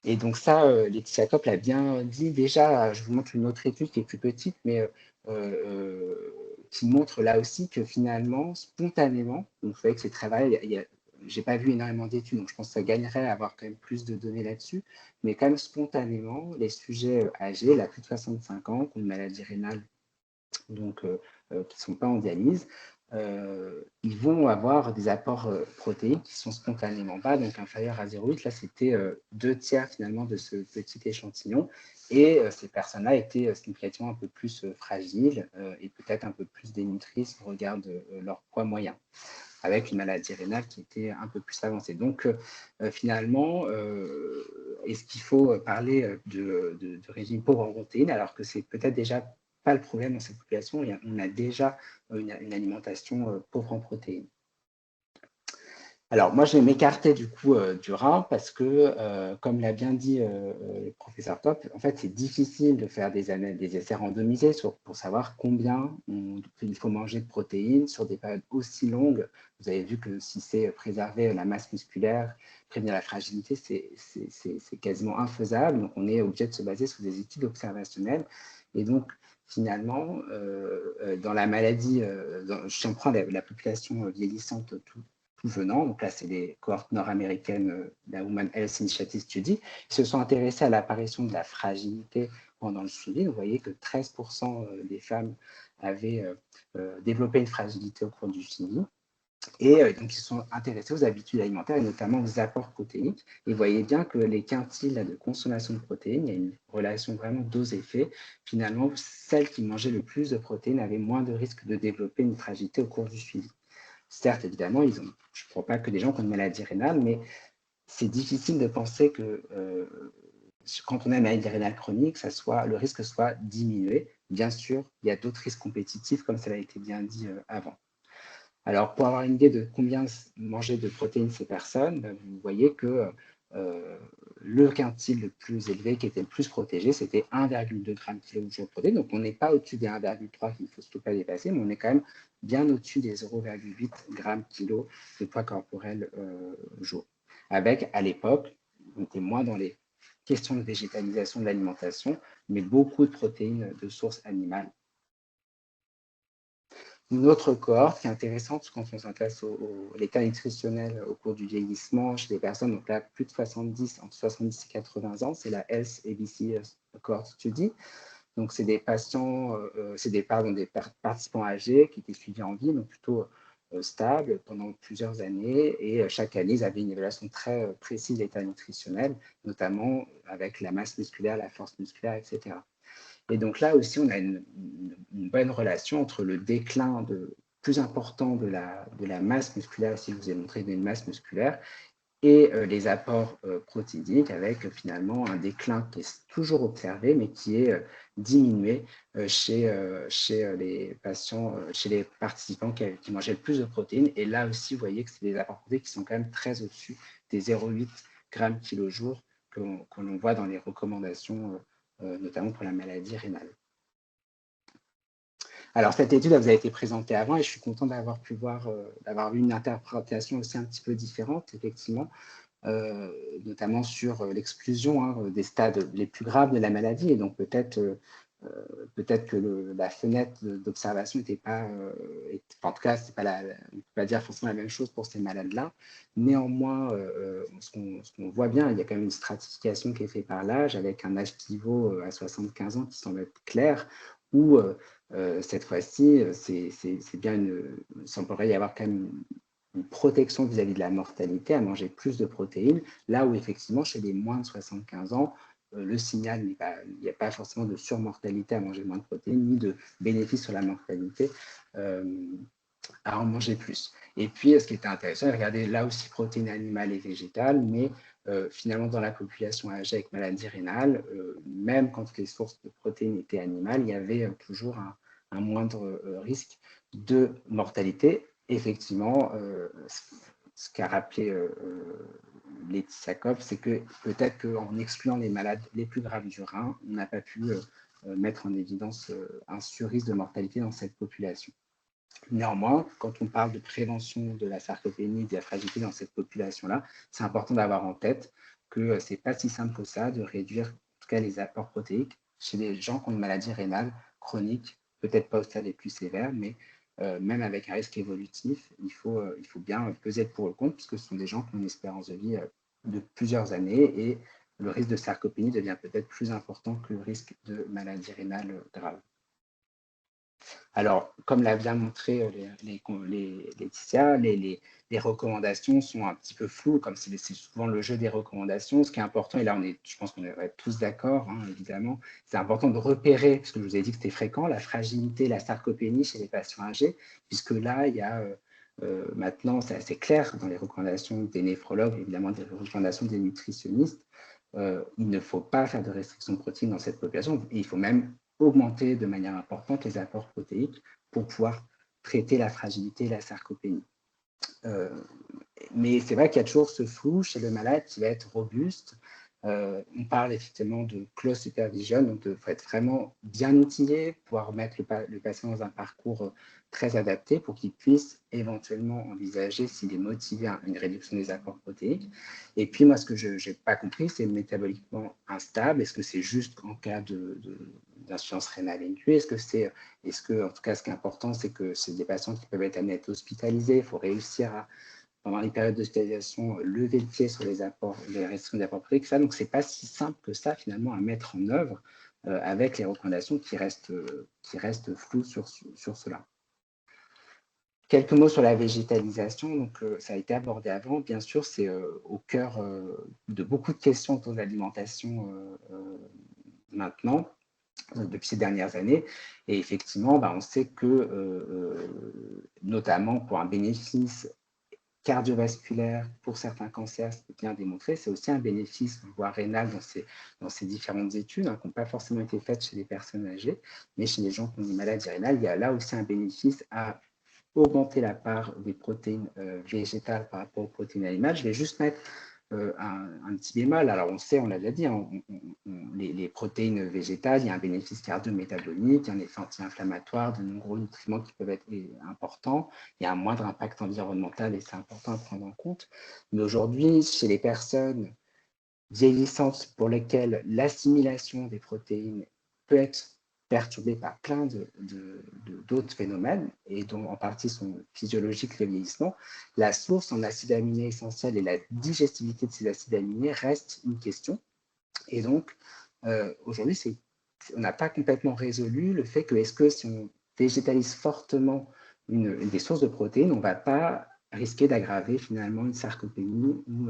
S4: Et donc ça, Laetitia Kopp l'a bien dit déjà. Je vous montre une autre étude qui est plus petite, mais qui montre là aussi que finalement, spontanément, donc vous voyez que c'est très variable, je n'ai pas vu énormément d'études, donc je pense que ça gagnerait à avoir quand même plus de données là-dessus, mais quand même spontanément, les sujets âgés, là, plus de 65 ans, qui ont une maladie rénale, donc qui ne sont pas en dialyse, ils vont avoir des apports protéiques qui sont spontanément bas, donc inférieurs à 0,8. Là, c'était 2/3 finalement de ce petit échantillon. Et ces personnes-là étaient significativement un peu plus fragiles et peut-être un peu plus dénutries si on regarde leur poids moyen, avec une maladie rénale qui était un peu plus avancée. Donc, finalement, est-ce qu'il faut parler de régime pauvre en protéines, alors que c'est peut-être déjà pas le problème dans cette population, on a déjà une alimentation pauvre en protéines. Alors, moi, je vais m'écarter du coup du rat parce que, comme l'a bien dit le professeur Kopp, en fait, c'est difficile de faire des essais randomisés pour savoir combien il faut manger de protéines sur des périodes aussi longues. Vous avez vu que si c'est préserver la masse musculaire, prévenir la fragilité, c'est quasiment infaisable. Donc, on est obligé de se baser sur des études observationnelles. Et donc, finalement, dans la maladie, si on prend la population vieillissante tout venant, donc là c'est les cohortes nord-américaines, la Women Health Initiative Study, qui se sont intéressés à l'apparition de la fragilité pendant le suivi. Vous voyez que 13% des femmes avaient développé une fragilité au cours du suivi. Et donc, ils se sont intéressés aux habitudes alimentaires et notamment aux apports protéiques. Et vous voyez bien que les quintiles de consommation de protéines, il y a une relation vraiment dose-effet. Finalement, celles qui mangeaient le plus de protéines avaient moins de risque de développer une fragilité au cours du suivi. Certes, évidemment, je ne crois pas que des gens qui ont une maladie rénale, mais c'est difficile de penser que quand on a une maladie rénale chronique, le risque soit diminué. Bien sûr, il y a d'autres risques compétitifs, comme ça a été bien dit avant. Alors, pour avoir une idée de combien manger de protéines ces personnes, vous voyez que le quintile le plus élevé, qui était le plus protégé, c'était 1,2 g/kg de protéines. Donc, on n'est pas au-dessus des 1,3 qu'il ne faut surtout pas dépasser, mais on est quand même bien au-dessus des 0,8 g/kg de poids corporel jour. Avec, à l'époque, on était moins dans les questions de végétalisation de l'alimentation, mais beaucoup de protéines de source animale. Une autre cohorte qui est intéressante quand on s'intéresse à l'état nutritionnel au cours du vieillissement chez les personnes, donc là, plus de 70, entre 70 et 80 ans, c'est la SABC Cohort Study. Donc, c'est des patients, des participants âgés qui étaient suivis en vie, donc plutôt stables pendant plusieurs années. Et chaque année, ils avaient une évaluation très précise de l'état nutritionnel, notamment avec la masse musculaire, la force musculaire, etc. Et donc là aussi, on a une bonne relation entre le déclin plus important de la masse musculaire, si je vous ai montré une masse musculaire, et les apports protéiques, avec finalement un déclin qui est toujours observé, mais qui est diminué chez les patients, chez les participants qui mangeaient le plus de protéines. Et là aussi, vous voyez que c'est des apports protéiques qui sont quand même très au-dessus des 0,8 g/kg jour que l'on voit dans les recommandations, notamment pour la maladie rénale. Alors, cette étude, elle vous a été présentée avant et je suis content d'avoir pu d'avoir eu une interprétation aussi un petit peu différente, effectivement, notamment sur l'exclusion des stades les plus graves de la maladie. Et donc, peut-être que la fenêtre d'observation n'était pas, en tout cas, on ne peut pas dire forcément la même chose pour ces malades-là. Néanmoins, ce qu'on voit bien, il y a quand même une stratification qui est faite par l'âge, avec un âge pivot à 75 ans qui semble être clair, où cette fois-ci, c'est bien il semblerait y avoir quand même une protection vis-à-vis de la mortalité, à manger plus de protéines, là où effectivement, chez les moins de 75 ans, le signal n'est pas, il n'y a pas forcément de surmortalité à manger moins de protéines, ni de bénéfice sur la mortalité à en manger plus. Et puis, ce qui était intéressant, regardez là aussi protéines animales et végétales, mais finalement, dans la population âgée avec maladie rénale, même quand les sources de protéines étaient animales, il y avait toujours un moindre risque de mortalité. Effectivement, ce qu'a rappelé Laetitia Kopp, c'est que peut-être qu'en excluant les malades les plus graves du rein, on n'a pas pu mettre en évidence un surrisque de mortalité dans cette population. Néanmoins, quand on parle de prévention de la sarcopénie, de la fragilité dans cette population-là, c'est important d'avoir en tête que ce n'est pas si simple que ça de réduire en tout cas les apports protéiques chez les gens qui ont une maladie rénale chronique, peut-être pas au stade les plus sévères, mais même avec un risque évolutif, il faut bien peser pour le compte, puisque ce sont des gens qui ont une espérance de vie de plusieurs années et le risque de sarcopénie devient peut-être plus important que le risque de maladie rénale grave. Alors, comme l'a bien montré Laetitia, les recommandations sont un petit peu floues, comme c'est souvent le jeu des recommandations. Ce qui est important, et là, je pense qu'on est tous d'accord, évidemment, c'est important de repérer, puisque je vous ai dit que c'était fréquent, la fragilité, la sarcopénie chez les patients âgés, puisque là, il y a maintenant, c'est assez clair dans les recommandations des néphrologues, évidemment des recommandations des nutritionnistes, il ne faut pas faire de restriction de protéines dans cette population, et il faut même augmenter de manière importante les apports protéiques pour pouvoir traiter la fragilité et la sarcopénie. Mais c'est vrai qu'il y a toujours ce flou chez le malade qui va être robuste. On parle effectivement de close supervision, donc il faut être vraiment bien outillé, pouvoir mettre le patient dans un parcours très adapté pour qu'il puisse éventuellement envisager, s'il est motivé, une réduction des apports protéiques. Et puis moi, ce que je n'ai pas compris, c'est métaboliquement instable. Est-ce que c'est juste en cas d'insuffisance rénale aiguë? Est-ce que, en tout cas, ce qui est important, c'est que c'est des patients qui peuvent être amenés à être hospitalisés. Il faut réussir à, pendant les périodes d'hospitalisation, lever le pied sur les restrictions d'apports protéiques. Donc, ce n'est pas si simple que ça, finalement, à mettre en œuvre avec les recommandations qui restent floues sur cela. Quelques mots sur la végétalisation. Donc, ça a été abordé avant. Bien sûr, c'est au cœur de beaucoup de questions autour de l'alimentation maintenant, depuis ces dernières années. Et effectivement, on sait que, notamment pour un bénéfice cardiovasculaire pour certains cancers, c'est bien démontré, c'est aussi un bénéfice, voire rénal, dans ces différentes études qui n'ont pas forcément été faites chez les personnes âgées, mais chez les gens qui ont des maladies rénales, il y a là aussi un bénéfice à augmenter la part des protéines végétales par rapport aux protéines animales. Je vais juste mettre un petit bémol. Alors, on sait, on l'a déjà dit, hein, les protéines végétales, il y a un bénéfice cardio-métabolique, un effet anti-inflammatoire, de nombreux nutriments qui peuvent être importants. Il y a un moindre impact environnemental et c'est important à prendre en compte. Mais aujourd'hui, chez les personnes vieillissantes pour lesquelles l'assimilation des protéines peut être perturbée par plein d'autres phénomènes, et dont en partie sont physiologiques, le vieillissement, la source en acides aminés essentiels et la digestibilité de ces acides aminés reste une question. Et donc, aujourd'hui, on n'a pas complètement résolu le fait que, est-ce que si on végétalise fortement des sources de protéines, on ne va pas risquer d'aggraver finalement une sarcopénie ou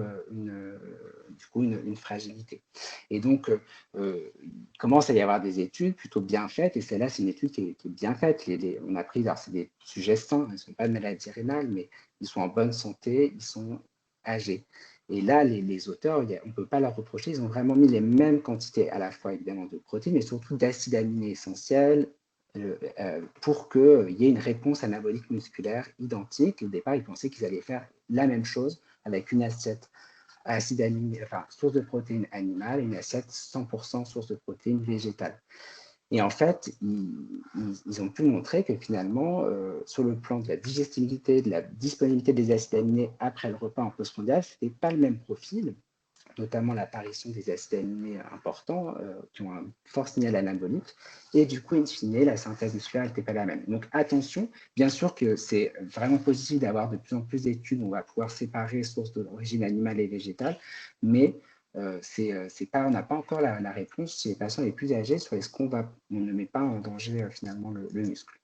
S4: une fragilité. Et donc, il commence à y avoir des études plutôt bien faites, et celle-là, c'est une étude qui est bien faite. On a pris, alors c'est des sujets sains, ils ne sont pas de maladie rénale, mais ils sont en bonne santé, ils sont âgés. Et là, les auteurs, on ne peut pas leur reprocher, ils ont vraiment mis les mêmes quantités à la fois évidemment de protéines, mais surtout d'acides aminés essentiels, pour qu'il y ait une réponse anabolique musculaire identique. Au départ, ils pensaient qu'ils allaient faire la même chose avec une assiette acide aminé, enfin source de protéines animales et une assiette 100% source de protéines végétales. Et en fait, ils ont pu montrer que finalement, sur le plan de la digestibilité, de la disponibilité des acides aminés après le repas en postprandial, ce n'était pas le même profil, notamment l'apparition des acides aminés importants qui ont un fort signal anabolique. Et du coup, in fine, la synthèse musculaire n'était pas la même. Donc attention, bien sûr que c'est vraiment positif d'avoir de plus en plus d'études où on va pouvoir séparer sources d'origine animale et végétale, mais on n'a pas encore la réponse chez les patients les plus âgés sur est-ce qu'on ne met pas en danger finalement le muscle.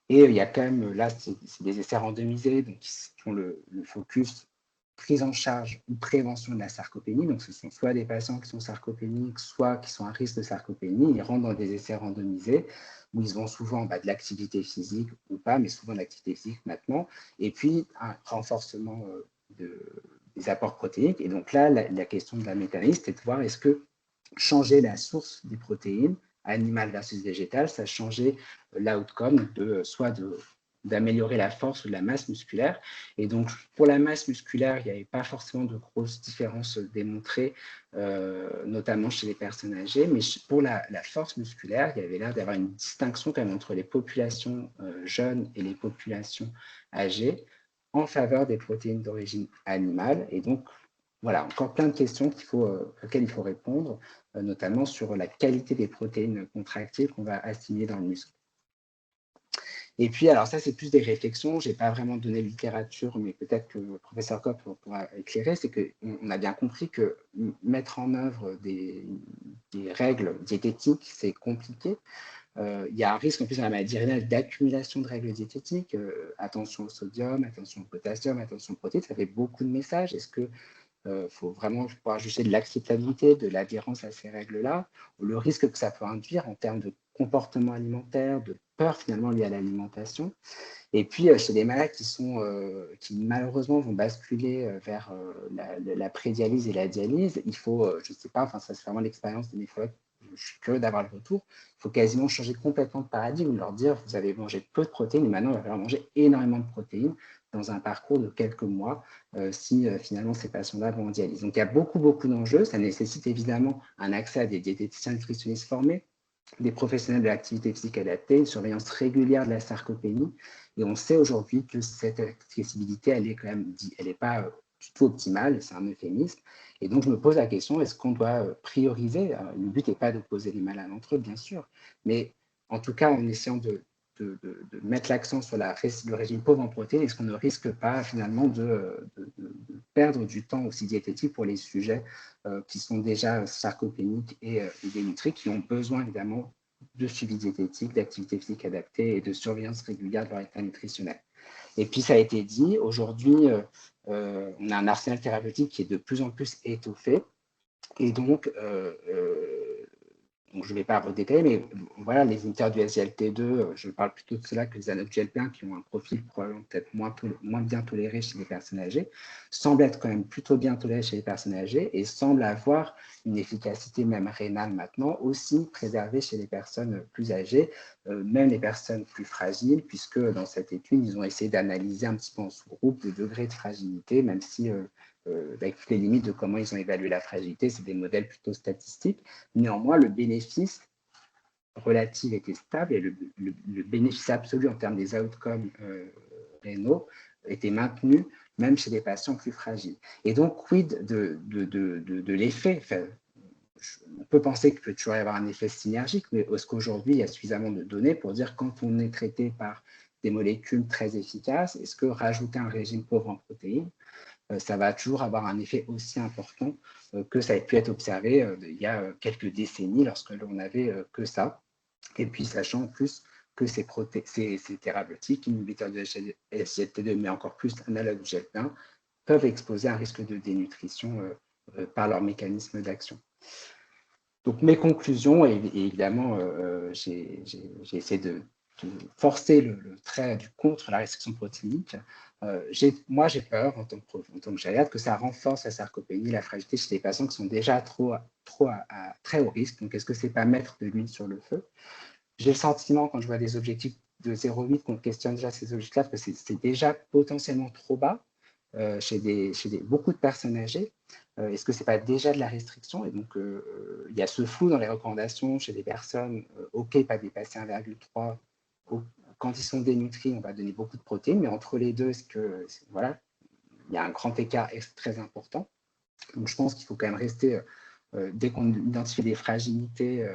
S4: Et il y a quand même, là, c'est des essais randomisés, donc qui font le focus prise en charge ou prévention de la sarcopénie. Donc, ce sont soit des patients qui sont sarcopéniques, soit qui sont à risque de sarcopénie. Ils rentrent dans des essais randomisés où ils ont souvent de l'activité physique ou pas, mais souvent de l'activité physique maintenant. Et puis, un renforcement des apports protéiques. Et donc là, la question de la méta-analyse, c'est de voir est-ce que changer la source des protéines, animale versus végétale, ça changeait l'outcome d'améliorer la force ou de la masse musculaire. Et donc, pour la masse musculaire, il n'y avait pas forcément de grosses différences démontrées, notamment chez les personnes âgées, mais pour la force musculaire, il y avait l'air d'avoir une distinction quand même entre les populations jeunes et les populations âgées en faveur des protéines d'origine animale. Et donc, voilà, encore plein de questions auxquelles il faut répondre, notamment sur la qualité des protéines contractiles qu'on va assimiler dans le muscle. Et puis, alors ça, c'est plus des réflexions. Je n'ai pas vraiment donné de littérature, mais peut-être que le professeur Kopp pourra éclairer. C'est qu'on a bien compris que mettre en œuvre des règles diététiques, c'est compliqué. Il y a un risque en plus dans la maladie rénale d'accumulation de règles diététiques. Attention au sodium, attention au potassium, attention aux protéines. Ça fait beaucoup de messages. Est-ce que faut vraiment pouvoir juger de l'acceptabilité, de l'adhérence à ces règles-là, le risque que ça peut induire en termes de comportement alimentaire, de peur finalement liée à l'alimentation. Et puis, chez les malades qui malheureusement vont basculer vers la prédialyse et la dialyse, il faut, je ne sais pas, enfin ça c'est vraiment l'expérience des néphrologues, je suis curieux d'avoir le retour, il faut quasiment changer complètement de paradigme, leur dire vous avez mangé peu de protéines et maintenant il va falloir manger énormément de protéines dans un parcours de quelques mois si finalement ces patients-là vont en dialyse. Donc il y a beaucoup d'enjeux, ça nécessite évidemment un accès à des diététiciens nutritionnistes formés, des professionnels de l'activité physique adaptée, une surveillance régulière de la sarcopénie. Et on sait aujourd'hui que cette accessibilité, elle est quand même, elle n'est pas du tout optimale, c'est un euphémisme. Et donc, je me pose la question, est-ce qu'on doit prioriser? Le but n'est pas d'opposer les malades entre eux, bien sûr, mais en tout cas, en essayant de mettre l'accent sur le régime pauvre en protéines, est-ce qu'on ne risque pas finalement de perdre du temps aussi diététique pour les sujets qui sont déjà sarcopéniques et dénutris, qui ont besoin évidemment de suivi diététique, d'activité physique adaptée et de surveillance régulière de leur état nutritionnel. Et puis, ça a été dit, aujourd'hui, on a un arsenal thérapeutique qui est de plus en plus étoffé. Et donc je ne vais pas redétailler, mais voilà, les inhibiteurs du SGLT2, je parle plutôt de cela que les analogues GLP1 qui ont un profil probablement peut-être moins bien toléré chez les personnes âgées, semblent être quand même plutôt bien tolérés chez les personnes âgées et semblent avoir une efficacité même rénale maintenant, aussi préservée chez les personnes plus âgées, même les personnes plus fragiles, puisque dans cette étude, ils ont essayé d'analyser un petit peu en sous-groupe le degré de fragilité, même si avec toutes les limites de comment ils ont évalué la fragilité, c'est des modèles plutôt statistiques. Néanmoins, le bénéfice relatif était stable et le bénéfice absolu en termes des outcomes rénaux était maintenu même chez des patients plus fragiles. Et donc, quid de l'effet? On peut penser qu'il peut toujours y avoir un effet synergique, mais est-ce qu'aujourd'hui, il y a suffisamment de données pour dire quand on est traité par des molécules très efficaces, est-ce que rajouter un régime pauvre en protéines, ça va toujours avoir un effet aussi important que ça a pu être observé il y a quelques décennies lorsque l'on n'avait que ça. Et puis, sachant en plus que ces thérapeutiques, inhibiteurs de SGLT2, mais encore plus analogues du GLP1, peuvent exposer un risque de dénutrition par leur mécanisme d'action. Donc, mes conclusions, et évidemment, j'ai essayé de forcer le trait contre la restriction protéinique. Moi, j'ai peur, en tant que gériatre, que ça renforce la sarcopénie, la fragilité chez des patients qui sont déjà très haut risque. Donc, est-ce que ce n'est pas mettre de l'huile sur le feu? J'ai le sentiment, quand je vois des objectifs de 0,8, qu'on questionne déjà ces objectifs-là, que c'est déjà potentiellement trop bas chez beaucoup de personnes âgées. Est-ce que ce n'est pas déjà de la restriction? Et donc, il y a ce flou dans les recommandations chez des personnes, OK, pas dépasser 1,3. Quand ils sont dénutris, on va donner beaucoup de protéines, mais entre les deux, voilà, il y a un grand écart très important. Donc, je pense qu'il faut quand même rester, dès qu'on identifie des fragilités,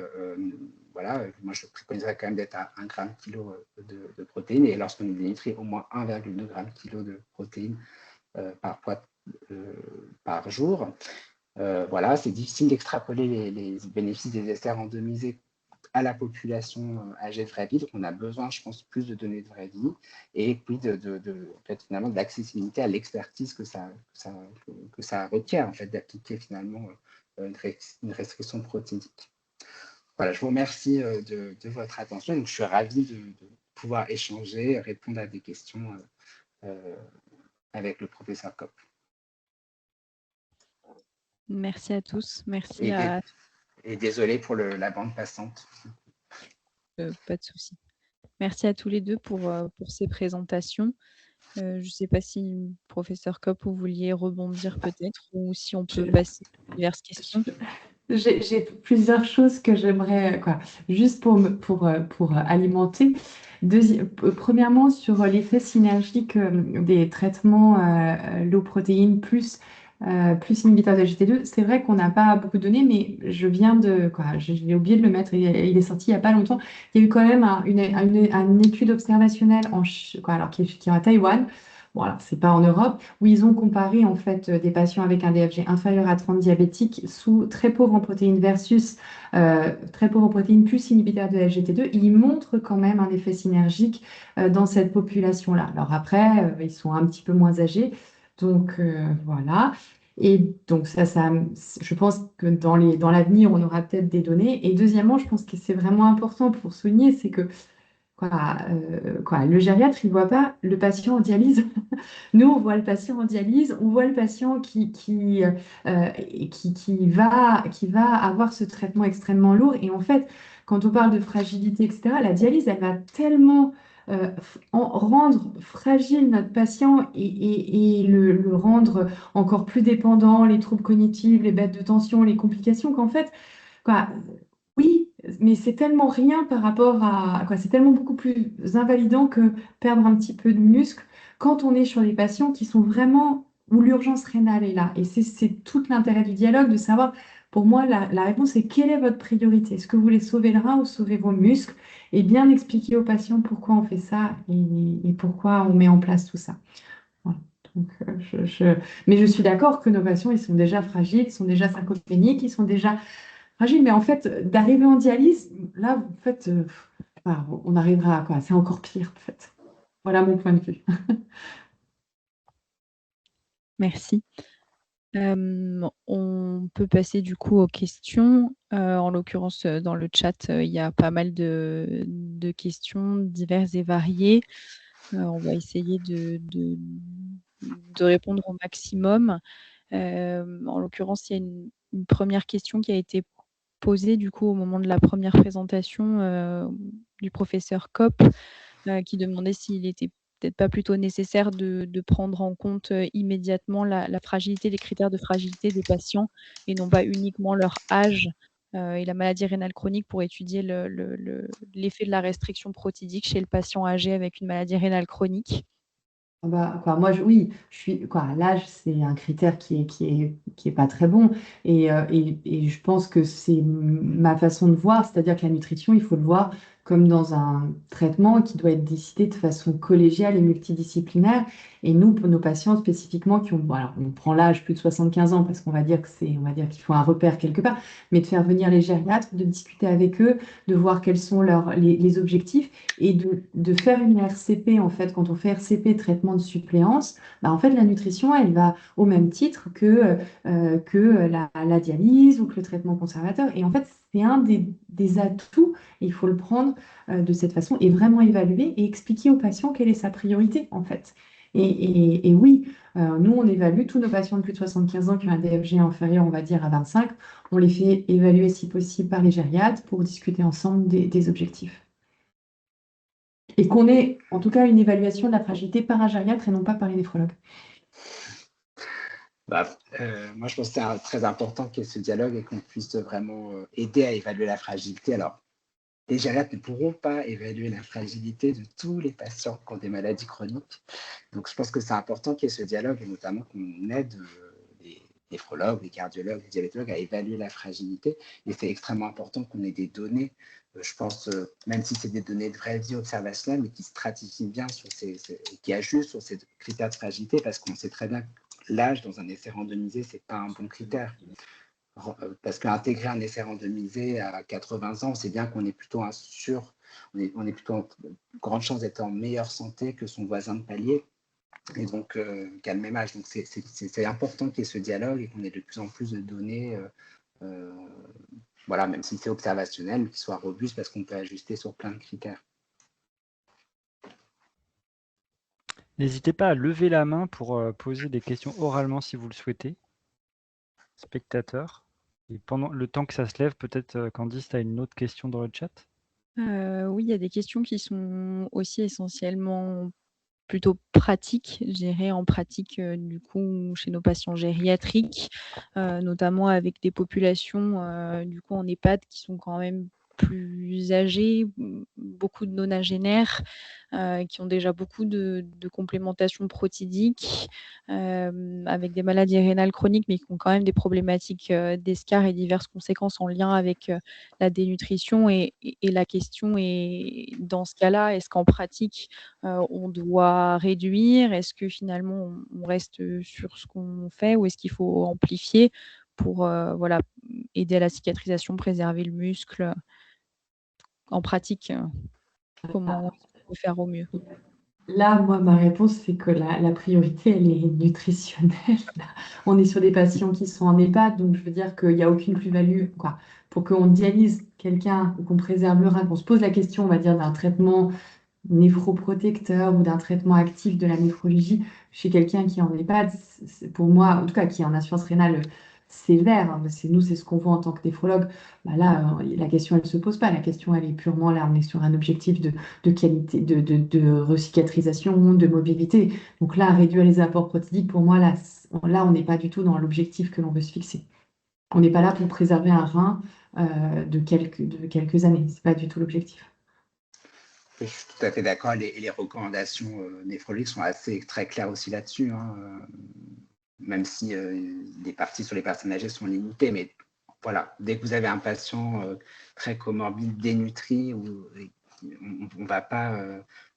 S4: voilà, moi je préconiserais quand même d'être à 1 gramme kilo de protéines, et lorsqu'on est dénutri, au moins 1,2 gramme kilo de protéines par jour. Voilà, c'est difficile d'extrapoler les bénéfices des esters randomisés à la population âgée de vraie vie. Donc, on a besoin, je pense, plus de données de vraie vie, et puis en fait, finalement, de l'accessibilité à l'expertise que ça requiert, en fait, d'appliquer finalement une restriction protéinique. Voilà, je vous remercie de votre attention. Donc, je suis ravi de pouvoir échanger, répondre à des questions avec le professeur Kopp.
S2: Merci à tous. Merci
S4: et désolé pour la bande passante.
S2: Pas de souci. Merci à tous les deux pour ces présentations. Je ne sais pas si, professeur Kopp, vous vouliez rebondir peut-être, ou si on peut passer à diverses questions.
S3: J'ai plusieurs choses que j'aimerais, juste pour alimenter. Premièrement, sur l'effet synergique des traitements low protéines plus inhibiteurs de GT2, c'est vrai qu'on n'a pas beaucoup de données, mais j'ai oublié de le mettre, il est sorti il n'y a pas longtemps. Il y a eu quand même une étude observationnelle qui est à Taïwan. Bon, alors, c'est pas en Europe, où ils ont comparé en fait des patients avec un DFG inférieur à 30 diabétiques sous très pauvres en protéines versus très pauvres en protéines plus inhibiteurs de SGT2. Et ils montrent quand même un effet synergique dans cette population-là. Alors après, ils sont un petit peu moins âgés, donc voilà. Et donc ça, je pense que dans l'avenir, on aura peut-être des données. Et deuxièmement, je pense que c'est vraiment important pour souligner, c'est que le gériatre, il ne voit pas le patient en dialyse. Nous, on voit le patient en dialyse, on voit le patient qui va avoir ce traitement extrêmement lourd. Et en fait, quand on parle de fragilité, etc., la dialyse, elle va tellement rendre fragile notre patient et le rendre encore plus dépendant, les troubles cognitifs, les baisses de tension, les complications, qu'en fait, oui, mais c'est tellement rien par rapport c'est tellement beaucoup plus invalidant que perdre un petit peu de muscle quand on est sur des patients qui sont vraiment où l'urgence rénale est là. Et c'est tout l'intérêt du dialogue de savoir, pour moi, la réponse est quelle est votre priorité? Est-ce que vous voulez sauver le rein ou sauver vos muscles? Et bien expliquer aux patients pourquoi on fait ça et pourquoi on met en place tout ça. Voilà. Donc, mais je suis d'accord que nos patients, ils sont déjà fragiles, ils sont déjà sarcopéniques, ils sont déjà fragiles. Mais en fait, d'arriver en dialyse, là, en fait, on arrivera à quoi? C'est encore pire, en fait. Voilà mon point de vue.
S2: Merci. On peut passer du coup aux questions. En l'occurrence, dans le chat, il y a pas mal de questions diverses et variées. On va essayer de répondre au maximum. En l'occurrence, il y a une première question qui a été posée du coup au moment de la première présentation du professeur Kopp, qui demandait s'il était peut-être pas plutôt nécessaire de prendre en compte immédiatement la fragilité, les critères de fragilité des patients et non pas uniquement leur âge et la maladie rénale chronique pour étudier l'effet de la restriction protidique chez le patient âgé avec une maladie rénale chronique?
S3: Ah bah, quoi, moi, oui, l'âge, c'est un critère qui est pas très bon. Et je pense que c'est ma façon de voir, c'est-à-dire que la nutrition, il faut le voir comme dans un traitement qui doit être décidé de façon collégiale et multidisciplinaire. Et nous, pour nos patients spécifiquement qui ont, bon, alors, on prend l'âge plus de 75 ans parce qu'on va dire on va dire qu'il faut un repère quelque part, mais de faire venir les gériatres, de discuter avec eux, de voir quels sont les objectifs et de faire une RCP, en fait, quand on fait RCP, traitement de suppléance, bah, en fait, la nutrition, elle va au même titre que la dialyse ou que le traitement conservateur. Et en fait, c'est un des atouts, et il faut le prendre de cette façon et vraiment évaluer et expliquer aux patients quelle est sa priorité, en fait. Et oui, nous, on évalue tous nos patients de plus de 75 ans qui ont un DFG inférieur, on va dire, à 25. On les fait évaluer, si possible, par les gériatres pour discuter ensemble des objectifs. Et qu'on ait en tout cas une évaluation de la fragilité par un gériatre et non pas par les néphrologues.
S4: Moi, je pense que c'est très important qu'il y ait ce dialogue et qu'on puisse vraiment aider à évaluer la fragilité. Alors, les gériatres ne pourront pas évaluer la fragilité de tous les patients qui ont des maladies chroniques. Donc, je pense que c'est important qu'il y ait ce dialogue et notamment qu'on aide les néphrologues, les cardiologues, les diabétologues à évaluer la fragilité. Et c'est extrêmement important qu'on ait des données, je pense, même si c'est des données de vraie vie observationnelle, mais qui stratifient bien qui ajustent sur ces critères de fragilité, parce qu'on sait très bien que l'âge dans un essai randomisé, ce n'est pas un bon critère. Parce qu'intégrer un essai randomisé à 80 ans, c'est bien qu'on est plutôt on est plutôt en grande chance d'être en meilleure santé que son voisin de palier, et donc qu'à le même âge. Donc c'est important qu'il y ait ce dialogue et qu'on ait de plus en plus de données, voilà, même si c'est observationnel, mais qui soit robuste parce qu'on peut ajuster sur plein de critères.
S1: N'hésitez pas à lever la main pour poser des questions oralement si vous le souhaitez, spectateurs. Et pendant le temps que ça se lève, peut-être Candice, tu as une autre question dans le chat?
S2: Oui, il y a des questions qui sont aussi essentiellement plutôt pratiques, je dirais en pratique du coup chez nos patients gériatriques, notamment avec des populations du coup en EHPAD qui sont quand même plus âgées, beaucoup de nonagénaires qui ont déjà beaucoup de complémentation protidique, avec des maladies rénales chroniques, mais qui ont quand même des problématiques d'escarres et diverses conséquences en lien avec la dénutrition. Et la question est, dans ce cas-là, est-ce qu'en pratique, on doit réduire? Est-ce que finalement, on reste sur ce qu'on fait ou est-ce qu'il faut amplifier pour voilà, aider à la cicatrisation, préserver le muscle? En pratique, comment on peut faire au mieux?
S3: Là, moi, ma réponse, c'est que la priorité, elle est nutritionnelle. On est sur des patients qui sont en EHPAD, donc je veux dire qu'il n'y a aucune plus-value, quoi. Pour qu'on dialyse quelqu'un ou qu'on préserve le rein, qu'on se pose la question, on va dire, d'un traitement néphroprotecteur ou d'un traitement actif de la néphrologie chez quelqu'un qui est en EHPAD, pour moi, en tout cas, qui est en insuffisance rénale sévère, hein, nous, c'est ce qu'on voit en tant que néphrologue. Bah là, la question, elle ne se pose pas. La question, elle est purement là, on est sur un objectif de qualité, de recicatrisation, de mobilité. Donc là, réduire les apports protidiques, pour moi, là, on n'est pas du tout dans l'objectif que l'on veut se fixer. On n'est pas là pour préserver un rein de quelques années. Ce n'est pas du tout l'objectif.
S4: Je suis tout à fait d'accord. Les recommandations néphrologiques sont très claires aussi là-dessus, hein, même si les parties sur les personnes âgées sont limitées. Mais voilà, dès que vous avez un patient très comorbide, dénutri, on ne va pas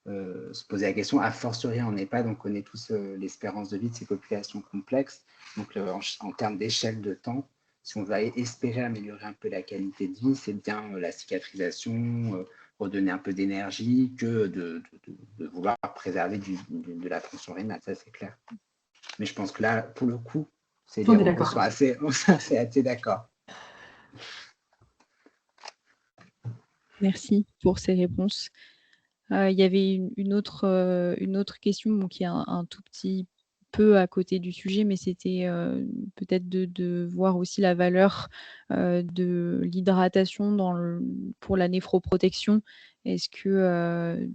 S4: se poser la question. A fortiori en EHPAD, on connaît tous l'espérance de vie de ces populations complexes. Donc en termes d'échelle de temps, si on va espérer améliorer un peu la qualité de vie, c'est bien la cicatrisation, redonner un peu d'énergie que de vouloir préserver de la fonction rénale, ça c'est clair. Mais je pense que là, pour le coup, les recours sont assez d'accord.
S2: Merci pour ces réponses. Il y avait une autre question qui est un tout petit peu à côté du sujet, mais c'était peut-être de voir aussi la valeur de l'hydratation pour la néphroprotection. Est-ce que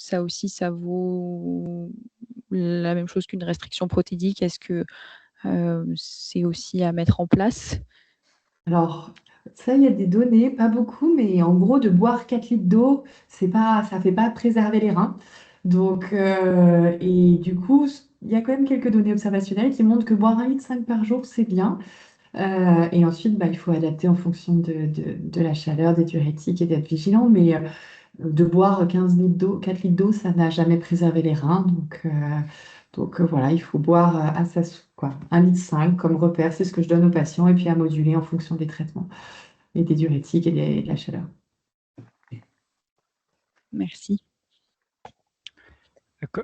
S2: ça aussi, ça vaut la même chose qu'une restriction protéique? Est-ce que c'est aussi à mettre en place?
S3: Alors, ça, il y a des données, pas beaucoup, mais en gros, de boire 4 litres d'eau, ça fait pas préserver les reins. Donc, et du coup, il y a quand même quelques données observationnelles qui montrent que boire 1,5 litre par jour, c'est bien. Et ensuite, bah, il faut adapter en fonction de la chaleur, des diurétiques et d'être vigilant. Mais de boire 15 litres d'eau, 4 litres d'eau, ça n'a jamais préservé les reins. Donc, voilà, il faut boire à sa quoi, 1,5 litre comme repère. C'est ce que je donne aux patients. Et puis à moduler en fonction des traitements et des diurétiques et de la chaleur.
S2: Merci.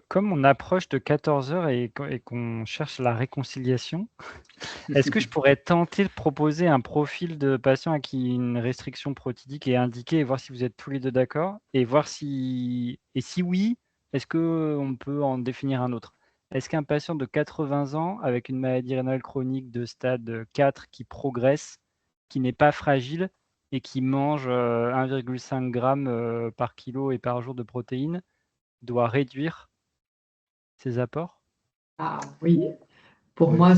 S1: Comme on approche de 14 heures et qu'on cherche la réconciliation, est-ce que je pourrais tenter de proposer un profil de patient à qui une restriction protidique est indiquée et voir si vous êtes tous les deux d'accord et voir si oui, est-ce qu'on peut en définir un autre? Est-ce qu'un patient de 80 ans avec une maladie rénale chronique de stade 4 qui progresse, qui n'est pas fragile et qui mange 1,5 g par kilo et par jour de protéines doit réduire ses apports?
S3: Ah oui, pour
S4: Oui.
S3: moi,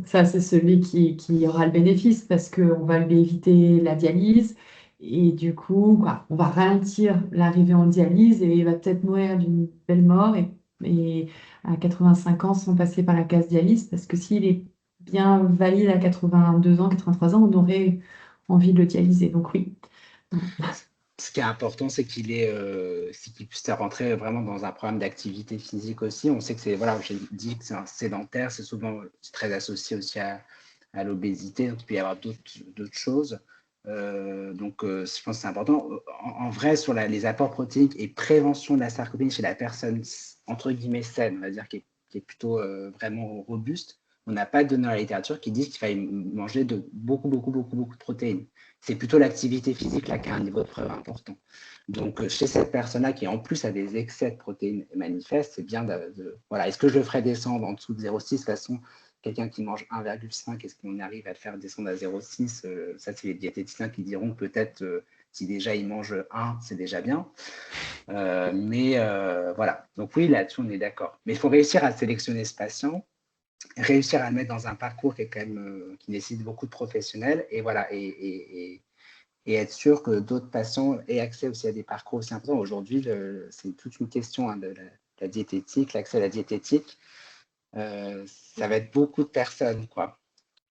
S3: ça, c'est celui qui aura le bénéfice parce qu'on va lui éviter la dialyse et du coup, quoi, on va ralentir l'arrivée en dialyse et il va peut-être mourir d'une belle mort et à 85 ans sans passer par la case dialyse parce que s'il est bien valide à 82 ans, 83 ans, on aurait envie de le dialyser. Donc oui.
S4: Ce qui est important, c'est c'est qu'il puisse rentrer vraiment dans un programme d'activité physique aussi. On sait que voilà, j'ai dit que c'est un sédentaire, c'est très associé aussi à l'obésité, donc il peut y avoir d'autres choses. Je pense que c'est important. En vrai, sur les apports protéiques et prévention de la sarcopénie chez la personne, entre guillemets, saine, on va dire, qui est plutôt vraiment robuste, on n'a pas de données dans la littérature qui disent qu'il fallait manger beaucoup de protéines. C'est plutôt l'activité physique là qui a un niveau de preuve important. Donc, chez cette personne-là qui en plus a des excès de protéines manifestes, c'est bien voilà. Est-ce que je le ferais descendre en dessous de 0,6? De toute façon, quelqu'un qui mange 1,5, est-ce qu'on arrive à le faire descendre à 0,6? Ça, c'est les diététiciens qui diront peut-être si déjà il mange 1, c'est déjà bien. Voilà. Donc oui, là-dessus, on est d'accord. Mais il faut réussir à sélectionner ce patient, réussir à le mettre dans un parcours qui est quand même qui nécessite beaucoup de professionnels et voilà et être sûr que d'autres patients aient accès aussi à des parcours aussi importants. Aujourd'hui, c'est toute une question de la diététique, l'accès à la diététique. Ça va être beaucoup de personnes, quoi.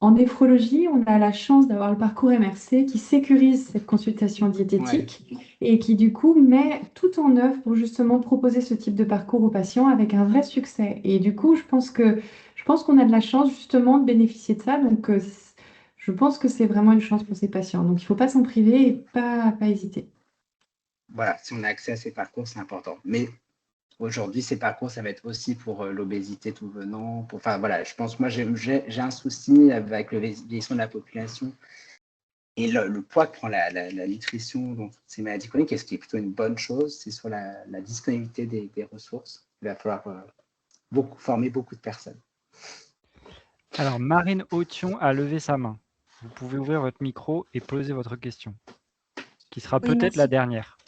S3: En néphrologie, on a la chance d'avoir le parcours MRC qui sécurise cette consultation
S4: Ouais.
S3: diététique et qui du coup met tout en œuvre pour justement proposer ce type de parcours aux patients avec un vrai succès. Et du coup, je pense qu'on a de la chance justement de bénéficier de ça. Donc, je pense que c'est vraiment une chance pour ces patients. Donc, il ne faut pas s'en priver et pas hésiter.
S4: Voilà, si on a accès à ces parcours, c'est important. Mais aujourd'hui, ces parcours, ça va être aussi pour l'obésité tout venant. Enfin, voilà, je pense, moi, j'ai un souci avec le vieillissement de la population et le poids que prend la nutrition dans toutes ces maladies chroniques, et ce qui est plutôt une bonne chose, c'est sur la disponibilité des ressources. Il va falloir former beaucoup de personnes.
S1: Alors, Marine Authion a levé sa main. Vous pouvez ouvrir votre micro et poser votre question, qui sera
S5: Oui,
S1: peut-être la
S5: merci.
S1: dernière.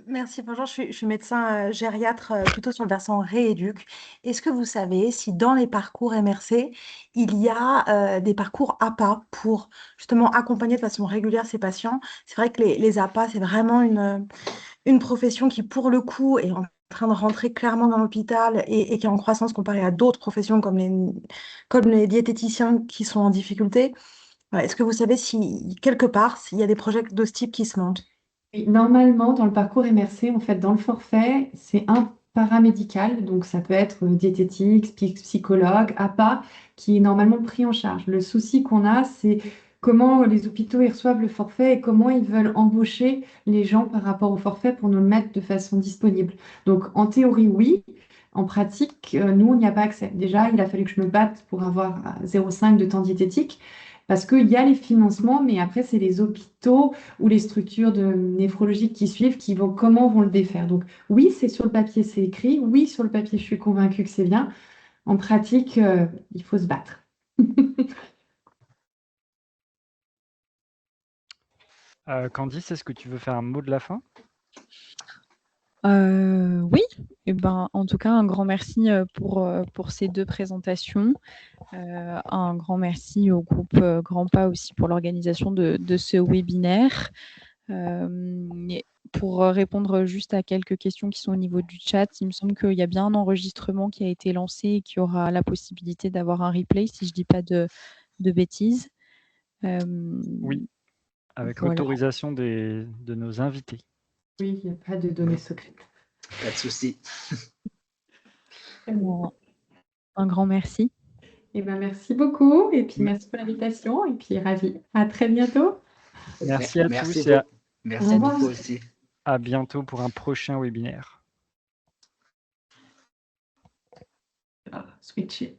S5: Merci. Bonjour, je suis médecin gériatre plutôt sur le versant rééduc. Est-ce que vous savez si dans les parcours MRC, il y a des parcours APA pour justement accompagner de façon régulière ces patients? C'est vrai que les APA, c'est vraiment une profession qui, pour le coup, est en train de rentrer clairement dans l'hôpital et qui est en croissance comparée à d'autres professions comme les diététiciens qui sont en difficulté. Est-ce que vous savez si quelque part, s'il y a des projets de ce type qui se montent?
S3: Et normalement, dans le parcours MRC, en fait, dans le forfait, c'est un paramédical, donc ça peut être diététique, psychologue, APA, qui est normalement pris en charge. Le souci qu'on a, c'est comment les hôpitaux ils reçoivent le forfait et comment ils veulent embaucher les gens par rapport au forfait pour nous le mettre de façon disponible. Donc, en théorie, oui. En pratique, nous, on n'y a pas accès. Déjà, il a fallu que je me batte pour avoir 0,5 de temps diététique. Parce qu'il y a les financements, mais après, c'est les hôpitaux ou les structures de néphrologie qui suivent comment vont le défaire. Donc oui, c'est sur le papier, c'est écrit. Oui, sur le papier, je suis convaincue que c'est bien. En pratique, il faut se battre.
S1: Candice, est-ce que tu veux faire un mot de la fin?
S2: Oui, en tout cas, un grand merci pour ces 2 présentations. Un grand merci au groupe Grand Pas aussi pour l'organisation de ce webinaire. Pour répondre juste à quelques questions qui sont au niveau du chat, il me semble qu'il y a bien un enregistrement qui a été lancé et qui aura la possibilité d'avoir un replay, si je ne dis pas de bêtises.
S1: Oui, avec
S2: Voilà.
S1: l'autorisation de nos invités.
S3: Oui, il n'y a pas de données secrètes.
S4: Pas de souci.
S2: Un grand merci.
S3: Merci beaucoup et puis merci pour l'invitation et puis ravi. À très bientôt.
S1: Merci à tous et
S4: merci beaucoup aussi.
S1: à bientôt pour un prochain webinaire.
S3: Switcher.